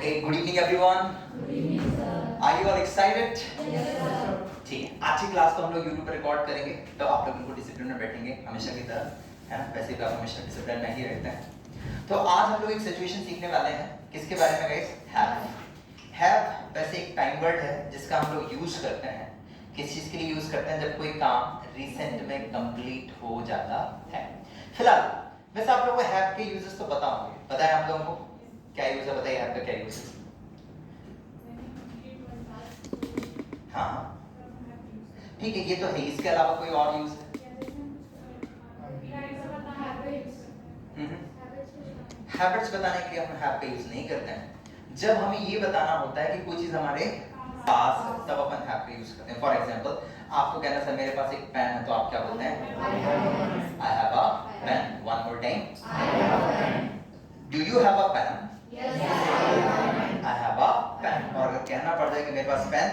Okay, good evening everyone. Good evening, sir. Are you all excited? Yes, sir. ठीक है, आज की class को हम लोग YouTube पर रिकॉर्ड करेंगे, तो आप लोग बिल्कुल डिसिप्लिन में बैठेंगे हमेशा की तरह, है ना? वैसे भी आप हमेशा डिसिप्लिन में ही रहते हैं। तो आज हम लोग एक सिचुएशन सीखने वाले हैं, किसके बारे में गाइस? हैव वैसे एक टाइम वर्ड है जिसका हम लोग यूज करते हैं। किस चीज के लिए यूज करते हैं? जब कोई काम रिसेंट में कंप्लीट हो जाता है। फिलहाल वैसे आप लोगों को हैव के यूजेस तो पता होंगे, पता है आप लोगों को क्या यूज है? बताइए हैव का क्या यूज है? हाँ ठीक है, ये तो है। इसके अलावा कोई और यूज है? हैबिट्स बताने के लिए हम हैव का यूज नहीं करते हैं। जब हमें ये बताना होता है कि कोई चीज हमारे पास है, तब अपन हैव का यूज करते हैं। फॉर एग्जांपल, आपको कहना सर मेरे पास एक पेन है, तो आप क्या बोलते हैं? I have a pen. One more time, do you have a pen? I have a pen. और अगर कहना पड़ जाए कि मेरे पास पेन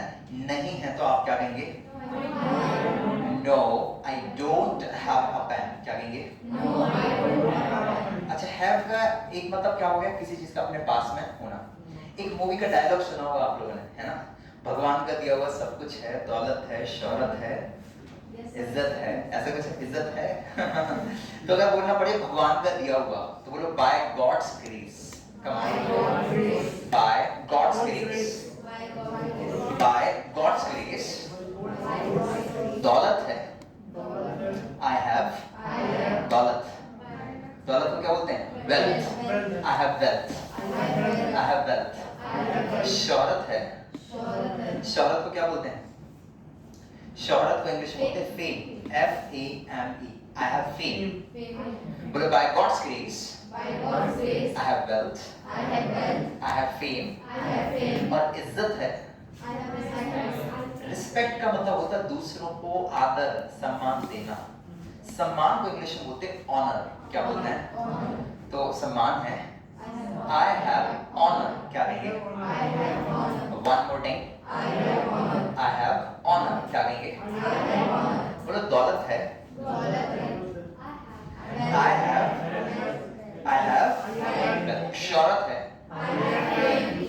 नहीं है, तो आप क्या कहेंगे? No I don't have a pen. क्या कहेंगे? अच्छा, हैव का एक मतलब क्या हो गया? किसी चीज का अपने पास में होना। एक मूवी का डायलॉग सुना होगा आप लोगों ने, है ना? भगवान का दिया हुआ सब कुछ है, दौलत है, शोहरत है, इज्जत है, ऐसा कुछ इज्जत है। तो अगर बोलना पड़े भगवान का दिया हुआ, तो बोलो by God's grace. By God's grace, by God's grace दौलत है। आई हैव दौलत। दौलत को क्या बोलते हैं? Wealth. I have wealth. I have wealth. शोहरत है। शोहरत को क्या बोलते हैं? शोहरत को इंग्लिश में बोलते हैं fame. F-A-M-E। I have fame. बोलो by God's grace I have wealth, I have fame, और इज्जत है। रिस्पेक्ट का मतलब होता है दूसरों को आदर सम्मान देना। सम्मान को इंग्लिश में बोलते हैं ऑनर। क्या बोलते हैं? तो सम्मान है I have honor। क्या कहेंगे? One more time, I have honor। क्या कहेंगे? बोलो दौलत है I have शोहरत है,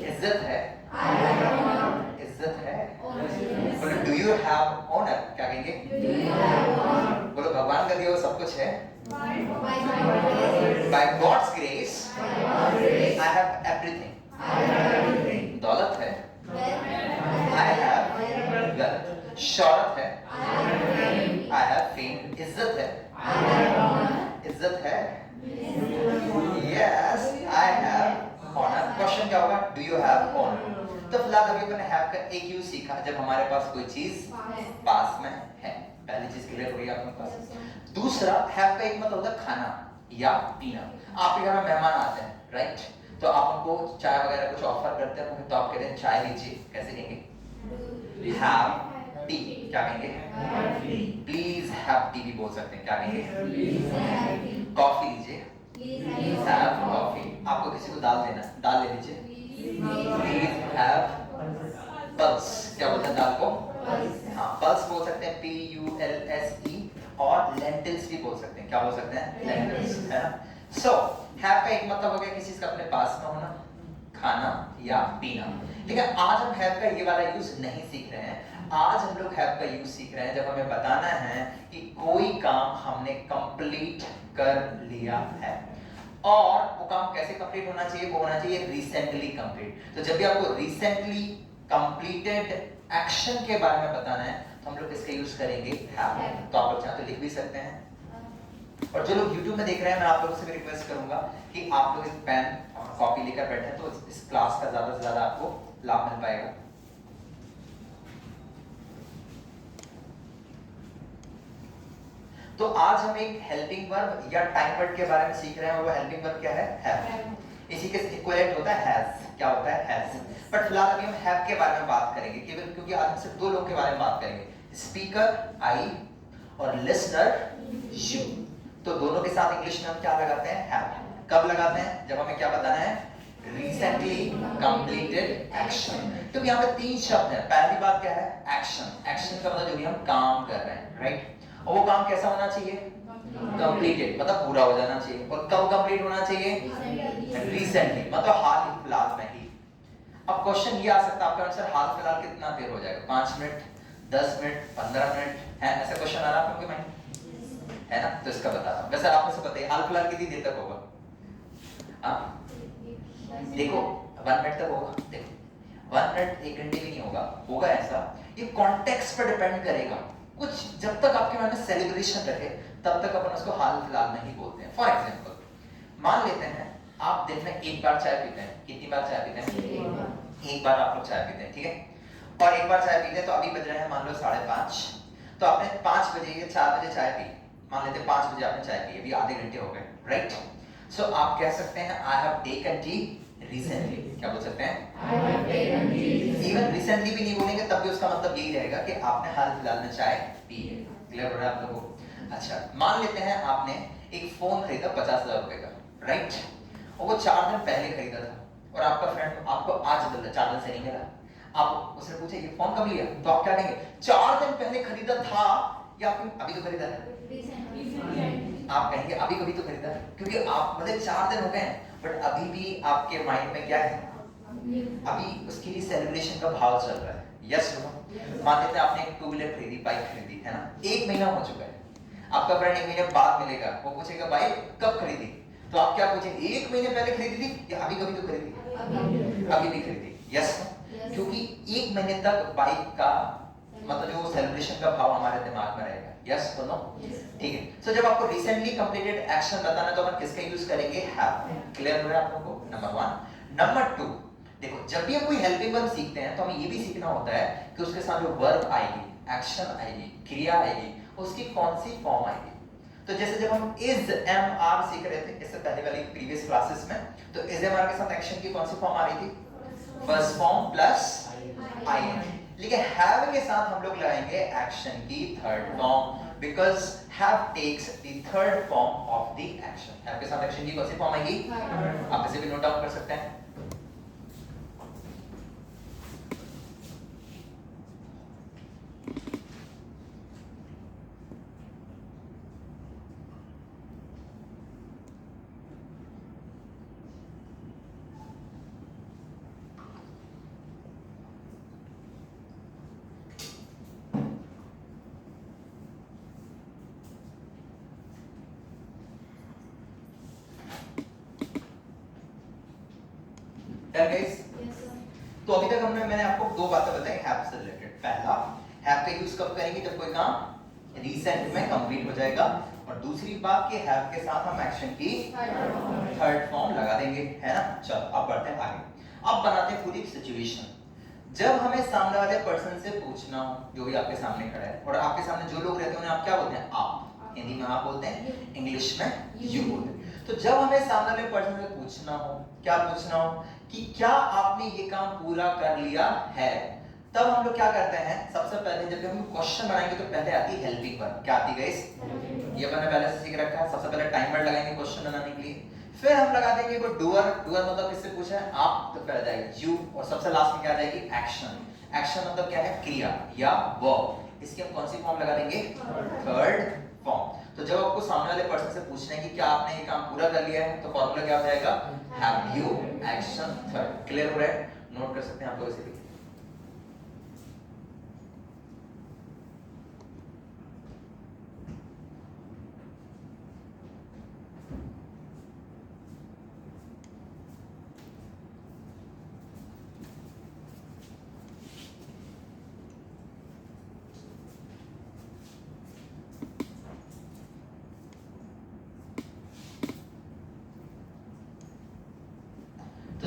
इज्जत है, इज्जत है। बोलो डू यू हैव ऑनर? क्या कहेंगे? बोलो भगवान का दिया हुआ सब कुछ है। By God's grace I have everything। दौलत है I have wealth। शोहरत है I have fame। इज्जत है इज्जत है Yes, I have honor। Question क्या होगा? Do you have honor? तो फिलहाल अभी अपने have का एक यूज सीखा जब हमारे पास कोई चीज पास में है। पहली चीज क्लियर हो गई आपके पास। दूसरा, have का एक मतलब होता है खाना या पीना। आपके घर में मेहमान आते हैं, राइट? तो आप उनको चाय वगैरह कुछ ऑफर करते हैं, तो आप कहते हैं चाय लीजिए। कैसे कहेंगे? have tea। क्या कहेंगे? प्लीज हैव टी भी बोल सकते हैं। क्या कहेंगे? कॉफी लीजिए। Please have coffee. आपको किसी को दाल देना, दाल ले लीजिए। Please have pulse. क्या बोलते हैं दाल को? हाँ, पल्स बोल सकते हैं, P-U-L-S-E। और लेंटिल्स भी बोल सकते हैं। क्या बोल सकते हैं? लेंटिल्स, है ना? सो हैव का एक मतलब हो गया किसी चीज का अपने पास में होना, खाना या पीना। लेकिन आज हम हैव का ये वाला यूज नहीं सीख रहे हैं। आज हम लोग हैव का यूज सीख रहे हैं जब हमें बताना है कि कोई काम हमने कंप्लीट कर लिया है, और वो काम कैसे कंप्लीट होना चाहिए? वो होना चाहिए रिसेंटली कंप्लीट। तो जब भी आपको रिसेंटली कंप्लीटेड एक्शन के बारे में बताना है, तो हम लोग इसका यूज करेंगे हैव। तो आप लोग चाहे तो लिख भी सकते हैं, और जो लोग YouTube में देख रहे हैं, मैं आप लोगों से भी रिक्वेस्ट करूंगा कि आप लोग एक पेन और कॉपी लेकर बैठे, तो इस क्लास का ज्यादा से ज्यादा आपको लाभ मिल पाएगा। तो आज हम एक हेल्पिंग वर्ब या टाइम वर्ड के बारे में सीख रहे हैं, और वो हेल्पिंग वर्ब क्या है? हैव। इसी के इक्विवेलेंट होता है हैज। क्या होता है? हैज। बट फिलहाल अभी हम हैव के बारे में बात करेंगे, केवल क्योंकि आज हम सिर्फ दो लोगों के बारे में बात करेंगे, स्पीकर आई और लिसनर यू। तो दोनों के साथ इंग्लिश में हम क्या लगाते हैं? हैव। कब लगाते हैं? जब हमें क्या बताना है? Recently completed action. तो यहाँ पे तीन शब्द हैं। पहली बात क्या है? एक्शन। एक्शन का मतलब जो भी हम काम कर रहे हैं, राइट? और वो काम कैसा होना चाहिए? कंप्लीटेड, मतलब पूरा हो जाना चाहिए। और कब कंप्लीट होना चाहिए? रिसेंटली, मतलब हाल ही फिलहाल में ही। अब क्वेश्चन ये आ सकता है आपका आंसर हाल फिलहाल कितना देर हो जाएगा, 5 मिनट, 10 मिनट, 15 मिनट, है ऐसा क्वेश्चन आ रहा है आपके माइंड, है ना? तो इसका बता रहा हूं। वैसे आप में से बताइए हाल फिलहाल कितनी देर तक होगा? देखो 1 मिनट तक होगा, देखो 1 मिनट 1 घंटे भी नहीं होगा, होगा ऐसा। ये कॉन्टेक्स्ट पर डिपेंड करेगा। कुछ जब तक आपके मन में सेलिब्रेशन रहे तब तक अपन उसको हाल फिलहाल नहीं बोलते हैं। फॉर एग्जांपल मान लेते हैं आप दिन में एक बार चाय पीते हैं, कितनी बार चाय पीते हैं? एक बार आप लोग चाय पीते हैं, ठीक है? और एक बार चाय पीते हैं तो अभी बज रहे हैं मान लो 5:30, तो आपने 5 बजे या 4 बजे चाय पी, मान लेते हैं 5 बजे आपने चाय पी, अभी आधे घंटे हो गए, राइट? सो आप कह सकते हैं I have taken T recently. क्या बोल सकते हैं? I have taken tea. Even recently भी नहीं बोलेंगे तब भी उसका मतलब यही रहेगा कि आपने हाल फिलहाल में चाय पी है। क्लियर हो रहा है आप लोगों को? अच्छा, मान लेते हैं आपने एक फोन खरीदा 50,000 रुपए का, राइट? और वो 4 दिन पहले खरीदा था और आपका फ्रेंड आपको आज बोला 4 दिन से नहीं मिला। आप उससे पूछे ये फोन कब लिया, तो आप क्या कहेंगे? 4 दिन पहले खरीदा था या आपने अभी तो खरीदा है? आप कहेंगे अभी कभी तो खरीदा है, क्योंकि आप मतलब 4 दिन हो गए हैं बट अभी भी आपके माइंड में क्या है? अभी उसके लिए सेलिब्रेशन का भाव चल रहा है। Yes no? मान लेते हैं आपने एक 2 व्हीलर खरीदी, बाइक खरीदी, है ना? 1 महीना हो चुका है, आपका फ्रेंड 1 महीने बाद मिलेगा, वो पूछेगा बाइक कब खरीदी, तो आप क्या पूछेंगे? 1 महीने पहले खरीदी थी या अभी कभी तो खरीदी? अभी भी खरीदी। Yes no? क्योंकि 1 महीने तक बाइक का मतलब जो सेलिब्रेशन का भाव हमारे दिमाग में रहेगा। यस और नो? ठीक है। सो जब आपको रिसेंटली कंप्लीटेड एक्शन बताना तो अपन किसका यूज करेंगे? हैव। क्लियर हो रहा है आप लोगों को? नंबर 1। नंबर 2, देखो जब भी हम कोई हेल्पिंग वर्ब सीखते हैं तो हमें ये भी सीखना होता है कि उसके साथ जो वर्ब आएगी, एक्शन आएगी, क्रिया आएगी, उसकी कौन सी फॉर्म आएगी। तो जैसे जब हम इज एम आर सीख रहे थे इससे पहले वाली प्रीवियस क्लासेस में, तो इज एम आर के साथ एक्शन की कौन सी फॉर्म आ रही थी? First form plus ING. लेकिन हैव के साथ हम लोग लगाएंगे एक्शन की third form, because have takes the third form of the action. Have के साथ एक्शन की कौन सी फॉर्म आएगी? आप इसे भी नोट डाउन कर सकते हैं। तो अभी तक मैंने आपको 2 बातें बताई हैव से रिलेटेड। पहला, हैव का यूज कब करेंगे? जब कोई काम रिसेंट में कंप्लीट हो जाएगा, और दूसरी बात कि हैव के साथ हम एक्शन की थर्ड फॉर्म लगा देंगे, है ना? चलो अब बढ़ते हैं आगे। अब बनाते हैं पूरी सिचुएशन। जब हमें सामने वाले पर्सन से पूछना हो, जो भी आपके सामने खड़ा है, और आपके सामने जो लोग रहते हैं उन्हें आप क्या बोलते हैं? आप। हिंदी में आप बोलते हैं, इंग्लिश में यू बोलते हैं। तो जब हमें सामने वाले पर्सन से पूछना हो, क्या पूछना हो कि क्या आपने ये काम पूरा कर लिया है, तब हम लोग क्या करते हैं? सबसे पहले जब हम क्वेश्चन बनाएंगे तो पहले आती है हेल्पिंग वर्ब। क्या आती है गाइस? ये मैंने पहले से सीख रखा है। सबसे पहले टाइमर लगाएंगे क्वेश्चन बनाने के लिए, फिर हम लगा देंगे वो डूअर। डूअर मतलब किससे पूछा है? आप। तो पहले जाएगा यू, और सबसे लास्ट में क्या आ जाएगी? एक्शन। एक्शन मतलब क्या है? क्रिया या वर्ब। इसकी हम कौन सी फॉर्म लगा देंगे? Third form. तो जब आपको सामने वाले पर्सन से पूछना है कि क्या आपने ये काम पूरा कर लिया है, तो फॉर्मूला क्या हो जाएगा? Have you action third. Clear हो रहा है? नोट कर सकते हैं आप लोग इसे भी।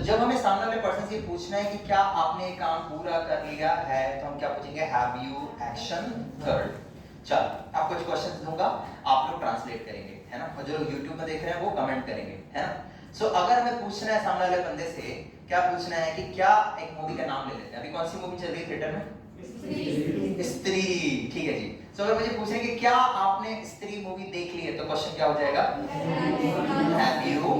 जब हमें सामने वाले पर्सन से पूछना है कि क्या आपने ये काम पूरा कर लिया है, तो हम क्या पूछेंगे? Have you action third. चलो आप कुछ क्वेश्चंस दूंगा, आप लोग ट्रांसलेट करेंगे, है ना? और जो लोग YouTube में देख रहे हैं वो कमेंट करेंगे, है ना? सो अगर हमें पूछना है सामने वाले बंदे से, क्या पूछना है कि क्या, एक मूवी का नाम ले लेते हैं। अभी कौन सी मूवी चल रही है थिएटर में? स्त्री। ठीक है जी। सो अगर मुझे पूछना है कि क्या आपने स्त्री मूवी देख ली है, तो क्वेश्चन क्या हो जाएगा? Have you.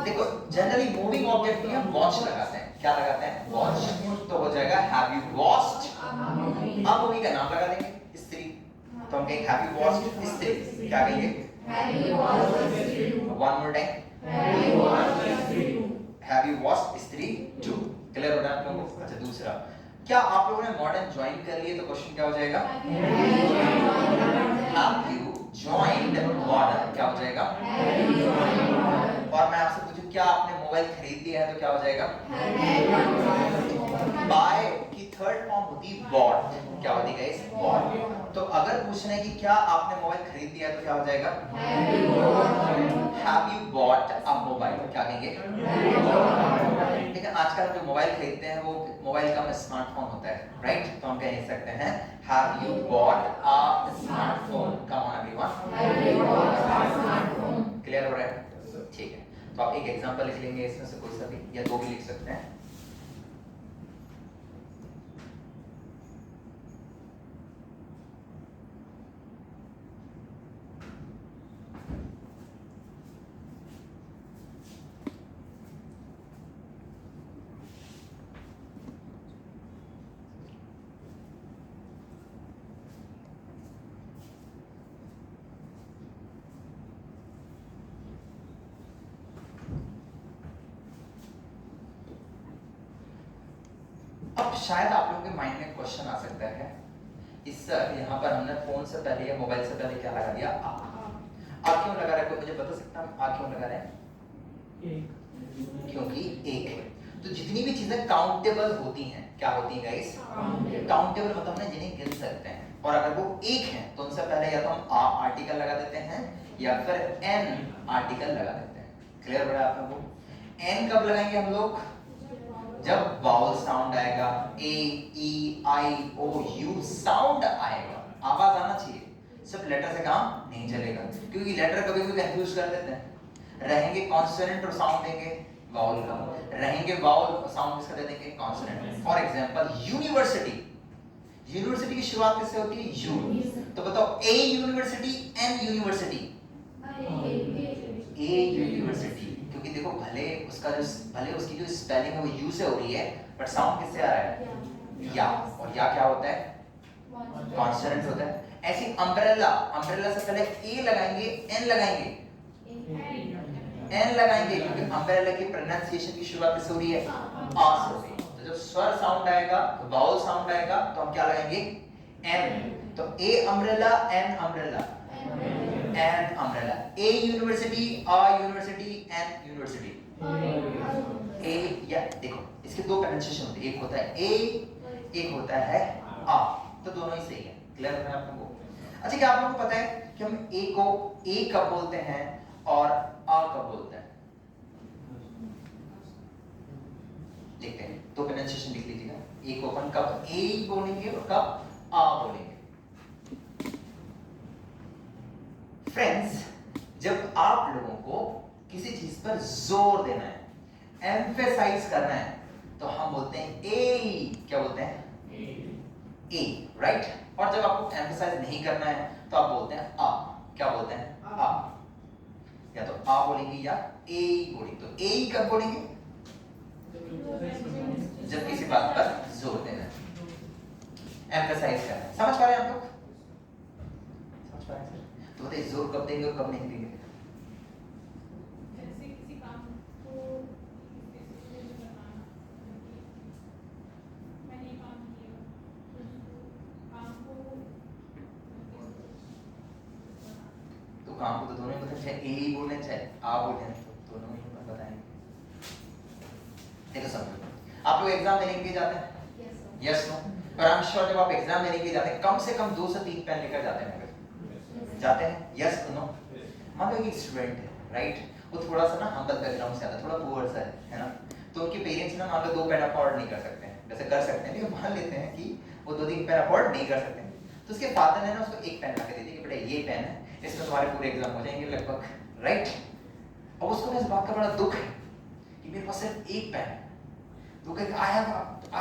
देखो जनरली मूविंग ऑब्जेक्ट में हम वॉच लगाते हैं। क्या लगाते हैं? वॉच। तो हो जाएगा हैव यू वॉच्ड। अब मूवी का नाम लगा देंगे स्त्री, तो हम कहेंगे हैव यू वॉच्ड स्त्री। क्या कहेंगे? Have you watched History 2? One more time, Have you watched History 2? Have you watched स्त्री 2। क्लियर हो रहा है आप लोगों को? अच्छा दूसरा, क्या आप लोगों ने मॉडर्न ज्वाइन कर लिए? तो क्वेश्चन क्या हो जाएगा? Have you joined modern? क्या हो जाएगा? और मैं आपसे पूछूं क्या आपने मोबाइल खरीद लिया है? तो क्या हो जाएगा? बाय की थर्ड फॉर्म होती है बॉट। क्या होती है गाइस? बॉट। तो अगर पूछना है कि क्या आपने मोबाइल खरीद लिया है तो क्या हो जाएगा? Have you bought a mobile? क्या कहेंगे? लेकिन आजकल जो मोबाइल खरीदते हैं वो मोबाइल का स्मार्टफोन होता है, राइट? तो हम कह सकते हैं have you bought a smartphone? Come on everyone, clear हो रहा है? ठीक है, तो आप एक एग्जांपल लिख लेंगे इसमें से कोई सा भी या दो भी लिख सकते हैं। अब शायद आप लोगों के माइंड में क्वेश्चन आ सकता है, इस यहाँ पर हमने फोन से पहले या मोबाइल से पहले क्या लगा दिया? आ क्यों लगा रहा है? कोई मुझे बता सकता है आ क्यों लगा रहे हैं? क्योंकि एक है। तो जितनी भी चीजें काउंटेबल होती हैं, क्या होती हैं गाइस? काउंटेबल मतलब ना जिन्हें गिन सकते हैं, और अगर वो एक है तो उनसे पहले या तो हम आर्टिकल लगा देते हैं या फिर एन आर्टिकल लगा देते हैं। क्लियर हो रहा है आप लोगों को? एन कब लगाएंगे हम लोग? जब वावल साउंड आएगा, ए ई आई ओ यू साउंड आएगा, आवाज आना चाहिए। सिर्फ लेटर से काम नहीं चलेगा, क्योंकि लेटर कभी कभी कंफ्यूज कर देते हैं। रहेंगे कॉन्सोनेंट और साउंड देंगे वावल का, रहेंगे वावल साउंड किसका दे देंगे? Consonant. For example university, university की शुरुआत किससे होती है? यू। तो बताओ ए university, an university? A university, क्योंकि देखो भले उसकी जो स्पेलिंग है वो यू से हो रही है, बट साउंड किससे आ रहा है? या। और या क्या होता है? कॉन्सोनेंट होता है। ऐसे अम्ब्रेला, अम्ब्रेला से पहले ए लगाएंगे, एन लगाएंगे, एन लगाएंगे, क्योंकि अम्ब्रेला की प्रोनाउंसिएशन की शुरुआत किससे हो रही है? आ से हो रही है। तो जब स्वर साउंड आएगा, वावल साउंड आएगा, तो हम क्या लगाएंगे? एन। तो a umbrella, an umbrella, an umbrella. A university, a university, an university. A या देखो इसके दो प्रोनाउंसिएशन होते हैं, एक होता है ए, एक होता है आ, तो दोनों ही सही है। क्लियर है आप लोगों को? अच्छा, क्या आप लोगों को पता है कि हम ए को ए कब बोलते हैं और आ कब बोलते हैं? देखते हैं, दो प्रोनाउंसिएशन लिख लीजिएगा। ए को अपन कब ए बोलेंगे और कब आ बोलेंगे। फ्रेंड्स, जब आप लोगों को किसी चीज पर जोर देना है, एम्फेसाइज करना है, तो हम बोलते हैं ए। क्या बोलते हैं? ए, राइट। और जब आपको एम्फेसाइज नहीं करना है तो आप बोलते हैं आ। क्या बोलते हैं? आ। या तो आ बोलेंगे या ए बोलेंगे। तो ए कब बोलेंगे? जब किसी बात पर जोर देना है, एम्फेसाइज करना है। समझ पा रहे हैं आप लोग? समझ पा रहे हैं? तो बताइए जोर कब देंगे और कब नहीं देंगे? काम को तो दोनों ही बताएं, चाहे ए ही बोले चाहे आ बोले, तो दोनों ही बताएंगे। देखो समझो, आप लोग एग्जाम देने के लिए जाते हैं? Yes no? पर आई एम श्योर जब आप एग्जाम देने के लिए जाते हैं कम से कम 2 से 3 पेन लेकर जाते हैं। जाते हैं? Yes no? मान लो एक स्टूडेंट है, राइट? वो थोड़ा सा ना हम्बल बैकग्राउंड से आता है, थोड़ा पुअर सा है ना? तो उनके पेरेंट्स ना मान लो 2 पेन अफोर्ड नहीं कर सकते हैं, वैसे कर सकते हैं लेकिन मान लेते हैं कि वो 2-3 पेन अफोर्ड नहीं कर सकते, तो उसके फादर ने ना उसको एक पेन ला के दे दी कि बेटा ये पेन है, इसमें तुम्हारे पूरे एग्जाम हो जाएंगे लगभग, राइट? अब उसको इस बात का बड़ा दुख है कि मेरे पास सिर्फ एक पेन है। तो कहेगा आई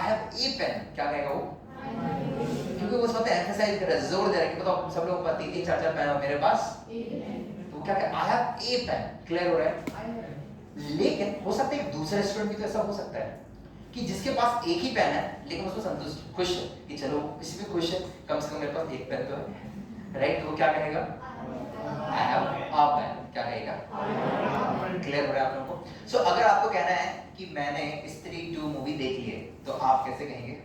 हैव ए पेन। क्या कहेगा वो? क्योंकि वो उस वक्त एम्फसाइज कर रहा है, जोर दे रहा है कि बताओ सब लोगों के पास 3-3, 4-4 पेन है, मेरे पास तो क्या कहे? I have a pen. Clear हो रहा है? लेकिन हो सकता है दूसरे स्टूडेंट भी तो ऐसा हो सकता है कि जिसके पास एक ही पेन है लेकिन उसको संतुष्ट, खुश है कि चलो किसी भी खुश है, कम से कम मेरे पास एक पेन तो है, राइट? तो वो क्या कहेगा? I have a pen। क्या कहेगा? क्लियर हो रहा है आप लोगों को? सो अगर आपको कहना है कि मैंने स्त्री 2 मूवी देख ली है, तो आप कैसे कहेंगे?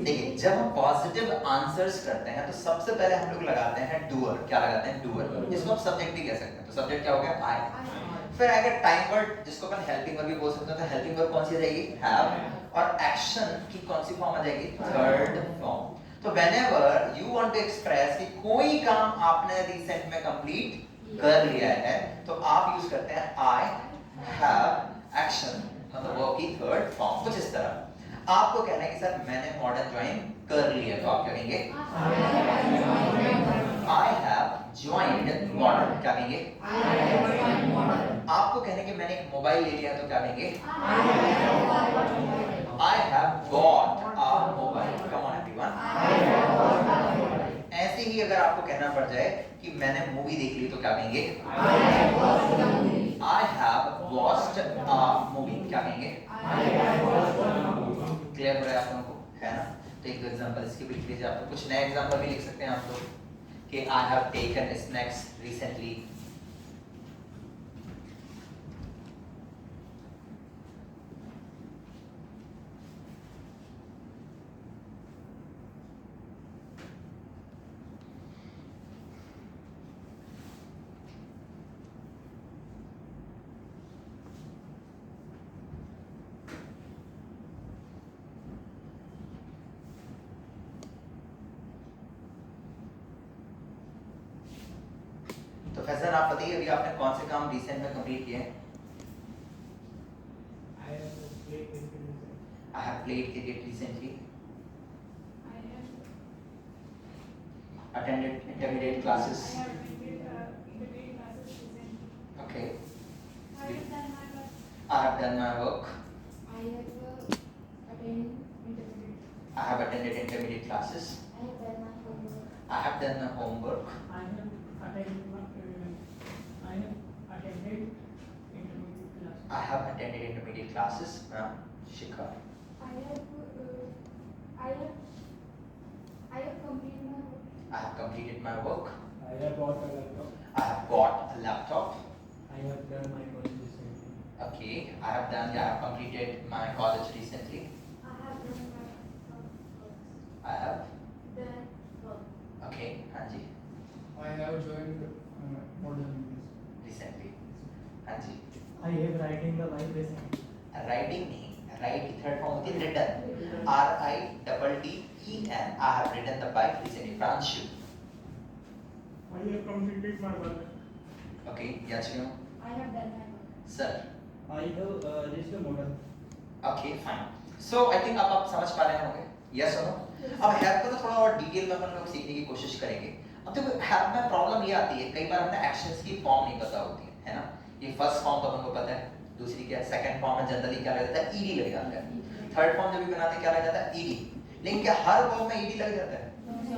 देखिए, जब हम पॉजिटिव आंसर्स करते हैं तो सबसे पहले हम लोग लगाते हैं डूअर। क्या लगाते हैं? डूअर, जिसको आप सब्जेक्ट भी कह सकते हैं। तो सब्जेक्ट क्या हो गया? आई। फिर अगर टाइम वर्ड, जिसको अपन हेल्पिंग वर्ब भी बोल सकते हैं, तो हेल्पिंग वर्ब कौन सी आ जाएगी? हैव। और एक्शन की कौन सी फॉर्म आ जाएगी? Third form. तो whenever you want to express कि कोई काम आपने रिसेंट में कंप्लीट कर लिया है, तो आप यूज करते हैं I have action, मतलब वर्ब की थर्ड फॉर्म। कुछ इस तरह आपको कहना है कि सर मैंने मॉडर्न ज्वाइन कर लिया, तो आप क्या कहेंगे? I have joined modern। क्या कहेंगे? आपको कहने कि मैंने एक मोबाइल ले लिया, तो क्या कहेंगे? I have bought a mobile। Come on everyone। ऐसे ही अगर आपको कहना पड़ जाए कि मैंने मूवी देख ली, तो क्या कहेंगे? I have watched a movie। क्या कहेंगे? क्लियर हो रहा है आप लोगों को, है ना? तो एक एग्जांपल इसके भी लिख लीजिए। आप लोग कुछ नए एग्जांपल भी लिख सकते हैं आप लोग कि I have taken snacks recently। तो फैजल आप बताइए, अभी आपने कौन से काम रिसेंट में कंप्लीट किए हैं? I have played cricket recently। Attended intermediate classes। Okay। I have done my work। I have attended intermediate classes। I have done my homework। I have attended intermediate classes। Shikha। I have completed my work। I have bought a laptop। I have bought a laptop। I have done my college recently। Okay, I have completed my college recently। I have okay, हाँ जी। I have joined modern English recently। हाँ जी। I have writing the life recently। Writing नहीं, right की third form होती है written. RITTEN। I have written the bike recently। Pranshu। I have completed my work। Okay, Yachino। Sir। I have reached the model। Okay, fine। So I think अब आप समझ पा रहे होंगे, yes or no? अब have को तो थोड़ा और डिटेल में अपन लोग सीखने की कोशिश करेंगे। अब देखो हैव में प्रॉब्लम ये आती है, कई बार हमें एक्शंस की फॉर्म नहीं पता होती है ना? ये फर्स्ट फॉर्म तो अपन को पता है, दूसरी क्या है? सेकंड फॉर्म में जनरली क्या लग जाता है? ईडी लग जाता है। थर्ड फॉर्म जब भी बनाते हैं क्या लग जाता है? ईडी। लेकिन क्या हर वर्ब में ईडी लग जाता है?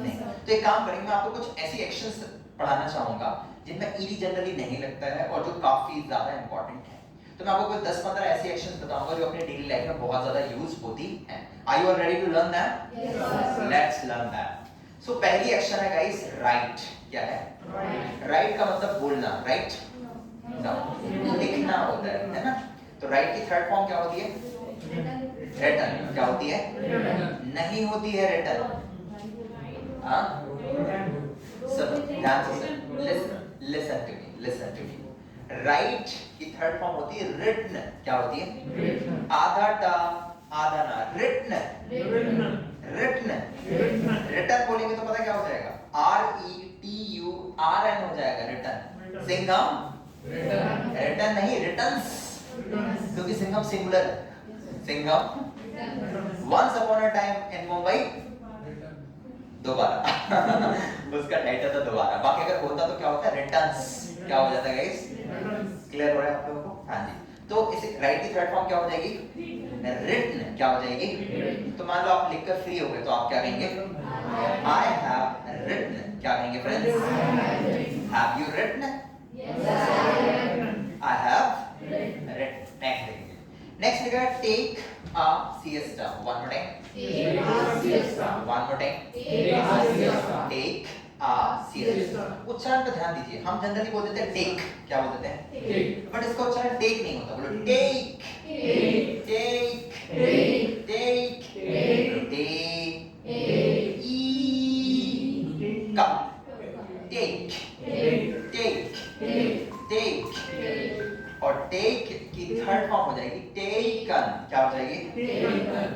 नहीं। तो एक काम करेंगे, मैं आपको कुछ ऐसी एक्शंस पढ़ाना चाहूंगा जिनमें ईडी जनरली नहीं लगता है और जो काफी ज्यादा इंपॉर्टेंट है। तो मैं आपको कुछ 10-15 ऐसी एक्शंस बताऊंगा जो अपने डेली लाइफ में बहुत ज्यादा यूज होती हैं। Are you all ready to learn that? Yes. Let's learn that. So पहली एक्शन है गाइस राइट। क्या है? राइट का मतलब बोलना, राइट? नो, लिखना होता है ना? तो राइट की थर्ड फॉर्म क्या होती है? रिटन। क्या होती है? नहीं होती है रिटन। हाँ, सब ध्यान से लिसन टू मी। राइट की थर्ड फॉर्म होती है रिटन। क्या होती है? आधा टा आधा ना, रिटन। रिटन रिटन बोलेंगे तो पता क्या हो जाएगा? RETURN हो जाएगा, रिटन। सिंघम रिटन नहीं, रिटन्स, क्योंकि सिंघम सिंगुलर है। Singham once upon a time in Mumbai, दोबारा उसका टाइटल था दोबारा। बाकी अगर होता तो क्या होता है? रिटर्न्स। क्या हो जाता है गाइस? क्लियर हो रहा है आप लोगों को? हाँ जी। तो इस राइट की थर्ड फॉर्म क्या हो जाएगी? रिटन। क्या हो जाएगी? तो मान लो आप लिखकर फ्री हो गए, तो आप क्या कहेंगे? I have written. क्या कहेंगे friends? Have you written? I have read। Next लिखा है take a siesta। One more time। One more time। Take a siesta। उच्चारण पे ध्यान दीजिए, हम जनरली बोल देते हैं टेक, क्या बोल देते हैं? Take. बट इसका उच्चारण टेक नहीं होता, बोलो take Take. Take Take. Take Take. Take E का take Take. Take Take. Take Take. और टेक की थर्ड फॉर्म हो जाएगी टेकन, क्या हो जाएगी?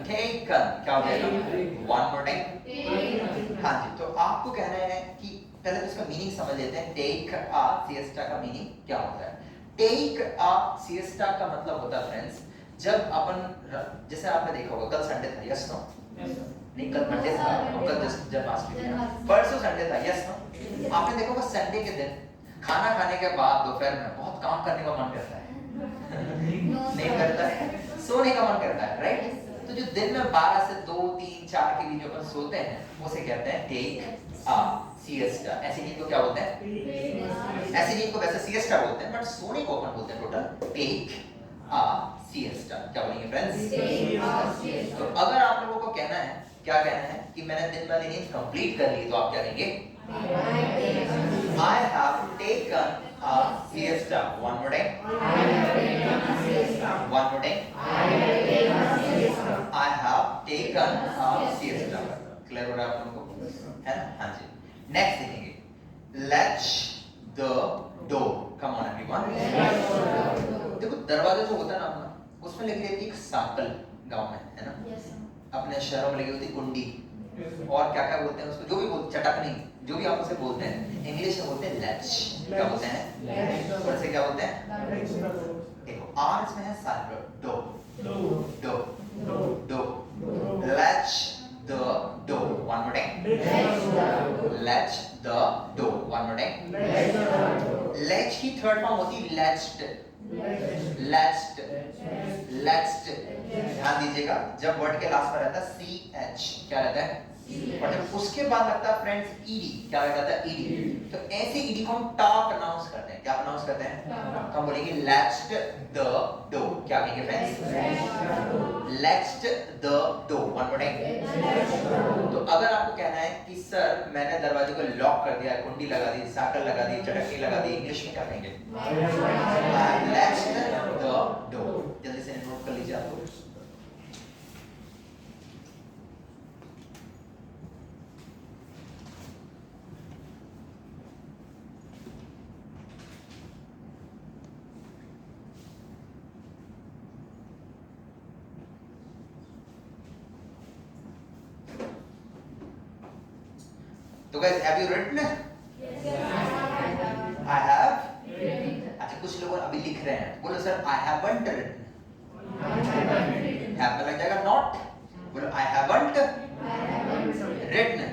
टेकन, क्या हो जाएगा? One more time. हाँ जी, तो आपको कहना है कि पहले तो इसका मीनिंग समझ लेते हैं। टेक अ सिएस्टा का मीनिंग क्या होता है? टेक अ सिएस्टा का मतलब होता है फ्रेंड्स, जब अपन, जैसे आपने देखा होगा कल संडे था, यस नो? नहीं, कल मंडे था और कल जन्माष्टमी था, परसों संडे था, यस नो? आपने देखा होगा संडे के दिन खाना खाने के बाद दोपहर में बहुत काम करने का मन करता है नहीं करता है, सोने का मन करता है, राइट? तो जो दिन में 12 से 2, 3, 4 के बीच जो अपन सोते हैं उसे कहते हैं टेक अ सिएस्टा। ऐसी नींद को क्या बोलते हैं? ऐसी नींद को वैसे सिएस्टा बोलते हैं, बट सोने को अपन बोलते हैं टोटल टेक अ सिएस्टा। क्या बोलेंगे फ्रेंड्स? तो अगर आप लोगों को कहना है, क्या कहना है कि मैंने दिन वाली नींद कंप्लीट कर ली, तो आप क्या कहेंगे? I have taken a siesta. One more time. One more time. I have taken a siesta. Clear हो रहा है आप लोगों को? है ना? हाँ जी. Next देखेंगे. Latch the door. Come on everyone. देखो दरवाजा जो होता है ना अपना, उसमें लगी रहती है एक साकल गांव में, है ना? अपने शहरों में लगी होती है कुंडी, और क्या क्या बोलते हैं उसको, जो भी बोलते, चटकनी, जो भी आप उसे बोलते हैं, इंग्लिश में बोलते हैं लैच। क्या बोलते हैं? और से क्या बोलते हैं? देखो आर इसमें है silent, door door door, latch the dough. One more time, latch the dough. One more time. Latch की थर्ड फॉर्म होती है लैच्ड, लैच्ड, लैच्ड। ध्यान दीजिएगा, जब वर्ड के लास्ट में रहता है सी एच, क्या रहता है? और जब उसके बाद लगता है फ्रेंड्स ईडी, क्या लगता है? ईडी। तो ऐसे ईडी को हम टा प्रोनाउंस करते हैं। क्या प्रोनाउंस करते हैं? तो हम बोलेंगे लैच्ड द डो। क्या कहेंगे friends? Latched the dough. One more time. तो अगर आपको कहना है कि सर मैंने दरवाजे को लॉक कर दिया, कुंडी लगा दी, साकल लगा दी, चटकनी लगा दी, इंग्लिश में क्या कहेंगे? Latched the dough. जल्दी से नोट कर लीजिए आप लोग। तो guys, have you written? I have. अच्छा, कुछ लोग अभी लिख रहे हैं, बोलो sir I haven't written. Have में लग जाएगा not. बोलो I haven't written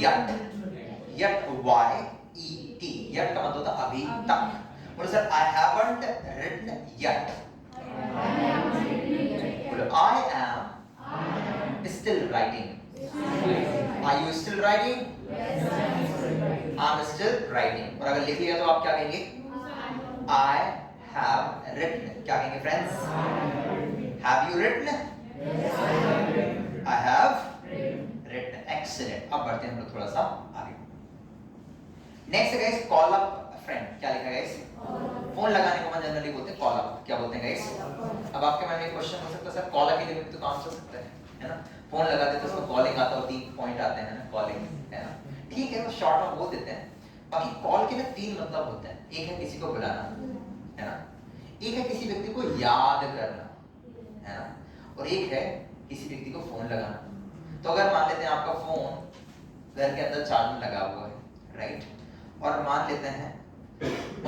yet. Yet Y E T. Yet का मतलब होता है अभी तक. बोलो sir I haven't written yet. बोलो I am still writing. Are you still writing? I'm still writing. और अगर लिख लिया तो आप क्या कहेंगे? I have written. क्या कहेंगे friends? Have you written? I have written. Excellent. अब बढ़ते हैं हम लोग थोड़ा सा आगे. Next है guys, call up a friend. क्या लिखा है guys? फोन लगाने को हम जनरली बोलते हैं कॉल अप। क्या बोलते हैं गाइस? अब आपके मन में एक क्वेश्चन हो सकता है, सर कॉल के लिए भी तो काम चल सकता है ना? फोन लगाते तो उसको कॉलिंग आता है, 3 पॉइंट आते हैं ना, कॉलिंग, है ना? ठीक है, तो शॉर्ट में बोल देते हैं। बाकी कॉल के ना 3 मतलब होते हैं। एक है किसी को बुलाना, है ना? एक है किसी व्यक्ति को याद करना, है ना? और एक है किसी व्यक्ति को फोन लगाना। तो अगर मान लेते हैं आपका फोन घर के अंदर चार्ज में लगा हुआ है, राइट? और मान लेते हैं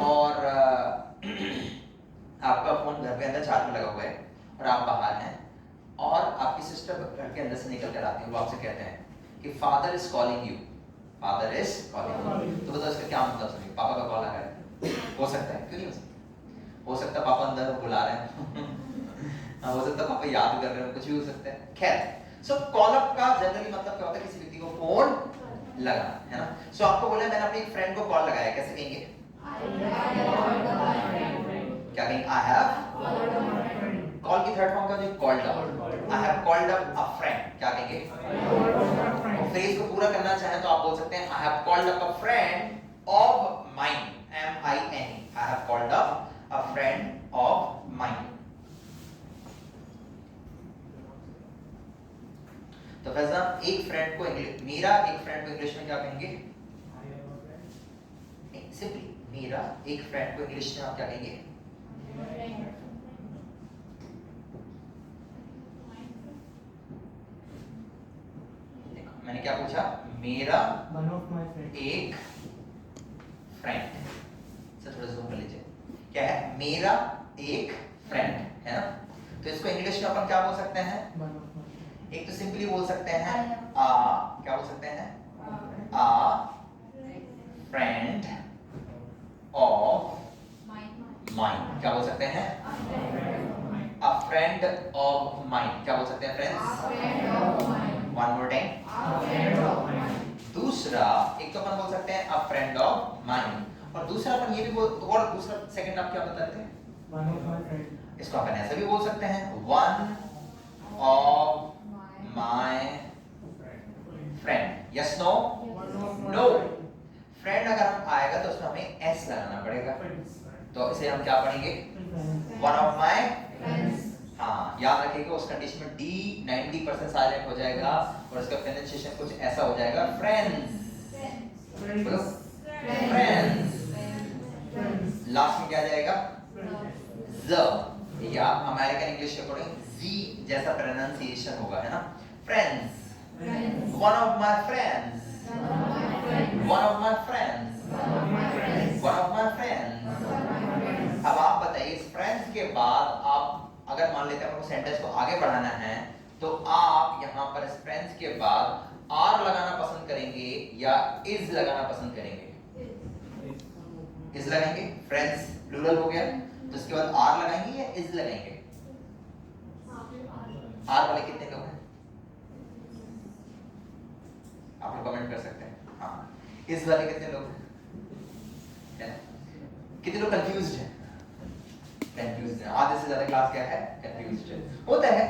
और आपका फोन घर के अंदर चार्ज में लगा हुआ है और आप बाहर हैं और आपकी सिस्टर घर के अंदर से निकल कर आती है, वो आपसे कहते हैं कि father is calling you, father is calling you. तो बताओ इसका क्या मतलब समझिए? पापा का कॉल आ रहा है, हो सकता है, क्यों नहीं हो सकता? हो सकता है पापा अंदर बुला रहे हैं हाँ, हो सकता है पापा याद कर रहे हैं, कुछ भी हो सकता है। खैर, सो कॉल अप का जनरली मतलब क्या होता है? किसी व्यक्ति को फोन लगाना, है ना? सो आपको बोला मैंने अपनी फ्रेंड को कॉल लगाया, कैसे कहेंगे? क्या कहेंगे? I have. कॉल की थर्ड फॉर्म क्या होती है? Called up. I have called up a friend. क्या कहेंगे? फ्रेज को पूरा करना चाहें तो आप बोल सकते हैं I have called up a friend of mine, MINE, I have called up a friend of mine. तो फैजान एक फ्रेंड को इंग्लिश, मेरा एक फ्रेंड को इंग्लिश में क्या कहेंगे? सिंपली मेरा एक फ्रेंड को इंग्लिश में आप क्या कहेंगे? देखो मैंने क्या पूछा, मेरा एक फ्रेंड, सर थोड़ा जूम कर लीजिए, क्या है? मेरा एक फ्रेंड है ना, तो इसको इंग्लिश में अपन क्या बोल सकते हैं? एक तो सिंपली बोल सकते हैं क्या बोल सकते हैं? आ फ्रेंड ऑफ माइन, क्या बोल सकते हैं? अ फ्रेंड ऑफ माइन, क्या बोल सकते हैं फ्रेंड्स? One more time. दूसरा एक तो अपन बोल सकते हैं अ फ्रेंड ऑफ माइन, और दूसरा अपन ये भी बोल, और दूसरा सेकंड आप क्या बताते हैं? इसको अपन ऐसे भी बोल सकते हैं one of my friend. Yes no? No. Friend अगर हम आएगा तो उसमें हमें एस लगाना पड़ेगा, तो इसे हम क्या पढ़ेंगे? One of my friends. हाँ याद रखिएगा उस कंडीशन में डी 90% साइलेंट हो जाएगा और उसका प्रोनाउंसिएशन कुछ ऐसा हो जाएगा, फ्रेंड्स। बोलो फ्रेंड्स। लास्ट में क्या आ जाएगा? ज, या अमेरिकन इंग्लिश के अकॉर्डिंग जी जैसा प्रोनाउंसिएशन होगा, है ना? Friends, one of my friends, one of my friends, one of my friends. अब आप बताइए इस फ्रेंड्स के बाद आप अगर मान लेते हैं आपको सेंटेंस को आगे बढ़ाना है तो आप यहाँ पर इस फ्रेंड्स के बाद आर लगाना पसंद करेंगे या इज लगाना पसंद करेंगे? इज लगाएंगे, फ्रेंड्स प्लूरल हो गया, तो इसके बाद आर लगाएंगे या इज लगाएंगे? आर वाले कितने लोग हैं? आप लोग कमेंट कर सकते हैं। हाँ, इस वाले कितने लोग हैं? कितने लोग कंफ्यूज्ड हैं? कंफ्यूज्ड है। आधे से ज्यादा क्लास क्या है? कंफ्यूज्ड है। होता है।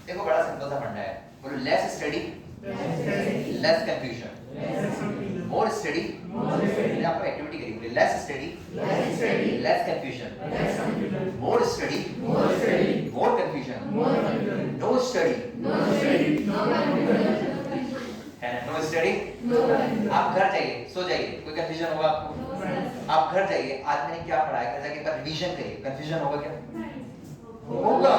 देखो बड़ा सिंपल सा फंडा है, बोलो less study less confusion, more study मैंने आपको एक्टिविटी करी, बोले less study less confusion, more study more confusion, no study है ना, नो स्टडी। आप घर जाइए, सो जाइए, कोई कंफ्यूजन होगा आपको? आप घर जाइए, आज मैंने क्या पढ़ाया, घर जाके एक बार रिवीजन करिए, कंफ्यूजन होगा क्या? होगा।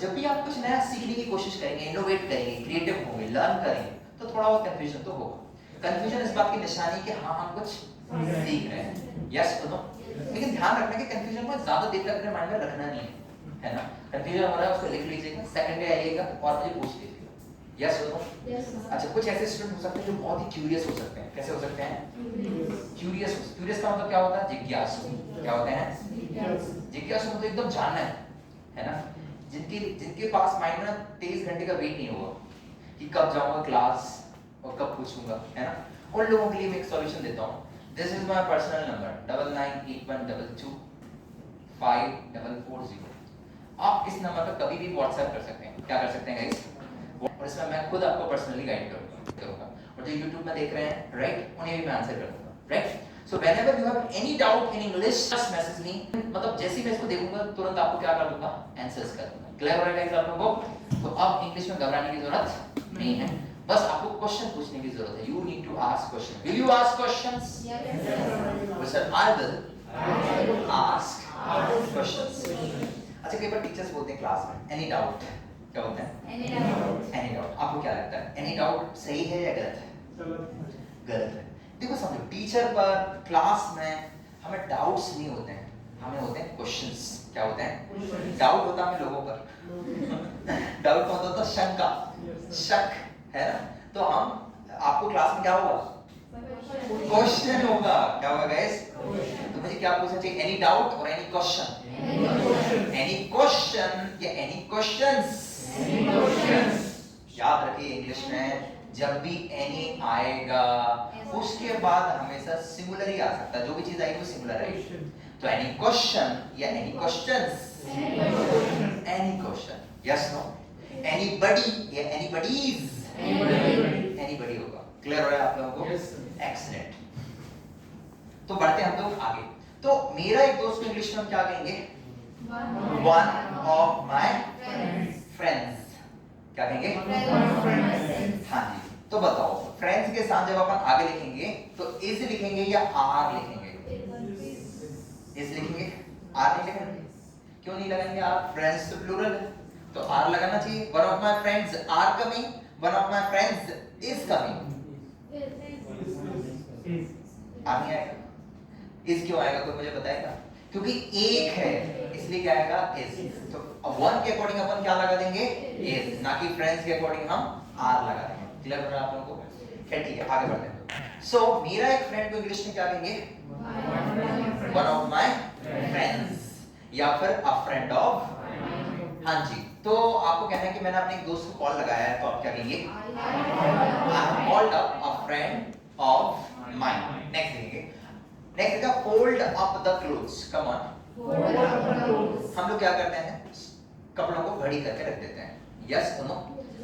जब भी आप कुछ नया सीखने की कोशिश करेंगे, इनोवेट करेंगे, क्रिएटिव होंगे, लर्न करेंगे, तो थोड़ा बहुत कंफ्यूजन तो होगा। कंफ्यूजन इस बात की निशानी कि हाँ हम कुछ सीख रहे हैं, यस तो नो। लेकिन ध्यान रखना कि कंफ्यूजन को ज्यादा देर तक अपने माइंड में रखना नहीं है ना? कंफ्यूजन हो रहा है उसको लिख लीजिएगा, सेकंड डे आइएगा और मुझे पूछ लीजिएगा, यस हो नो। अच्छा, कुछ ऐसे स्टूडेंट हो सकते हैं जो बहुत ही क्यूरियस हो सकते हैं। कैसे हो सकते हैं? क्यूरियस। क्यूरियस का मतलब क्या होता है? जिज्ञासु। क्या होते हैं? जिज्ञासु मतलब एकदम जानना है ना? जिनके पास माइंड में 23 घंटे का वेट नहीं होगा कि कब जाऊंगा क्लास और कब पूछूंगा, है ना? उन लोगों के लिए मैं एक सॉल्यूशन देता हूँ। This is my personal number 9981225440। आप इस नंबर पर कभी भी व्हाट्सएप कर सकते हैं। क्या कर सकते हैं गाइस? और इसमें मैं खुद आपको पर्सनली गाइड करूंगा और जो YouTube में देख रहे हैं, राइट, उन्हें भी मैं आंसर कर दूंगा, right? So whenever you have any doubt in English just message me, मतलब जैसे ही मैं इसको देखूंगा तुरंत आपको क्या कर दूंगा? आंसर्स कर दूंगा। क्लियर हो रहा है गाइस आप लोगों को? तो अब इंग्लिश में घबराने की जरूरत नहीं है, बस आपको क्वेश्चन पूछने की जरूरत है। You need to ask question. Will you ask questions? Yes sir, I will ask questions. अच्छा, कई बार टीचर्स बोलते हैं क्लास में एनी डाउट, क्या बोलते हैं? Any doubt. आपको क्या लगता है एनी डाउट सही है या गलत है? गलत है। देखो समझो, टीचर पर क्लास में हमें डाउट्स नहीं होते हैं, हमें होते हैं क्वेश्चंस। क्या होते हैं? डाउट होता है हमें लोगों पर डाउट कौन होता है? शंका, शक, है ना? तो हम आपको क्लास में क्या होगा? क्वेश्चन होगा। क्या होगा गाइस? तो मुझे क्या पूछना चाहिए? एनी डाउट और एनी क्वेश्चन? एनी क्वेश्चन या एनी क्वेश्चंस? याद रखिए इंग्लिश में जब भी एनी आएगा उसके बाद हमेशा सिंगुलर ही आ सकता है। जो भी चीज आएगी वो सिंगुलर आएगी। तो एनी क्वेश्चन या any questions? Any question. Yes no? Anybody या एनीबॉडीज? विद एनीबॉडी होगा। क्लियर हो रहा है आप लोगों को? Yes, sir. एक्सीलेंट। तो बढ़ते हैं हम लोग आगे। तो मेरा एक दोस्त को इंग्लिश में हम क्या कहेंगे? One of my friends. क्या कहेंगे? हाँ जी। तो बताओ फ्रेंड्स के साथ जब अपन आगे लिखेंगे तो इज लिखेंगे या आर लिखेंगे? इज लिखेंगे, आर नहीं लिखेंगे। क्यों नहीं लगाएंगे आर? फ्रेंड्स तो प्लूरल है तो आर लगाना चाहिए। One of my friends are coming, one of my friends is coming. R नहीं आएगा। इज क्यों आएगा कोई मुझे बताएगा? क्योंकि एक है इसलिए क्या आएगा? इज। तो वन के अकॉर्डिंग अपन क्या लगा देंगे? इज, ना कि फ्रेंड्स के अकॉर्डिंग हम आर लगा देंगे। क्लियर हो रहा है आप लोगों को? खैर ठीक है, आगे बढ़ते हैं। सो मेरा एक फ्रेंड को इंग्लिश में क्या कहेंगे? वन ऑफ माय फ्रेंड्स या फिर अ फ्रेंड ऑफ। हाँ जी। तो आपको कहना है कि मैंने अपने एक दोस्त को कॉल लगाया है तो आप क्या कहेंगे? I called up a friend of mine. Next लिखेंगे। नेक्स्ट है fold up the clothes. Come on. हम लोग क्या करते हैं? कपड़ों को घड़ी करके रख देते हैं। यस और नो?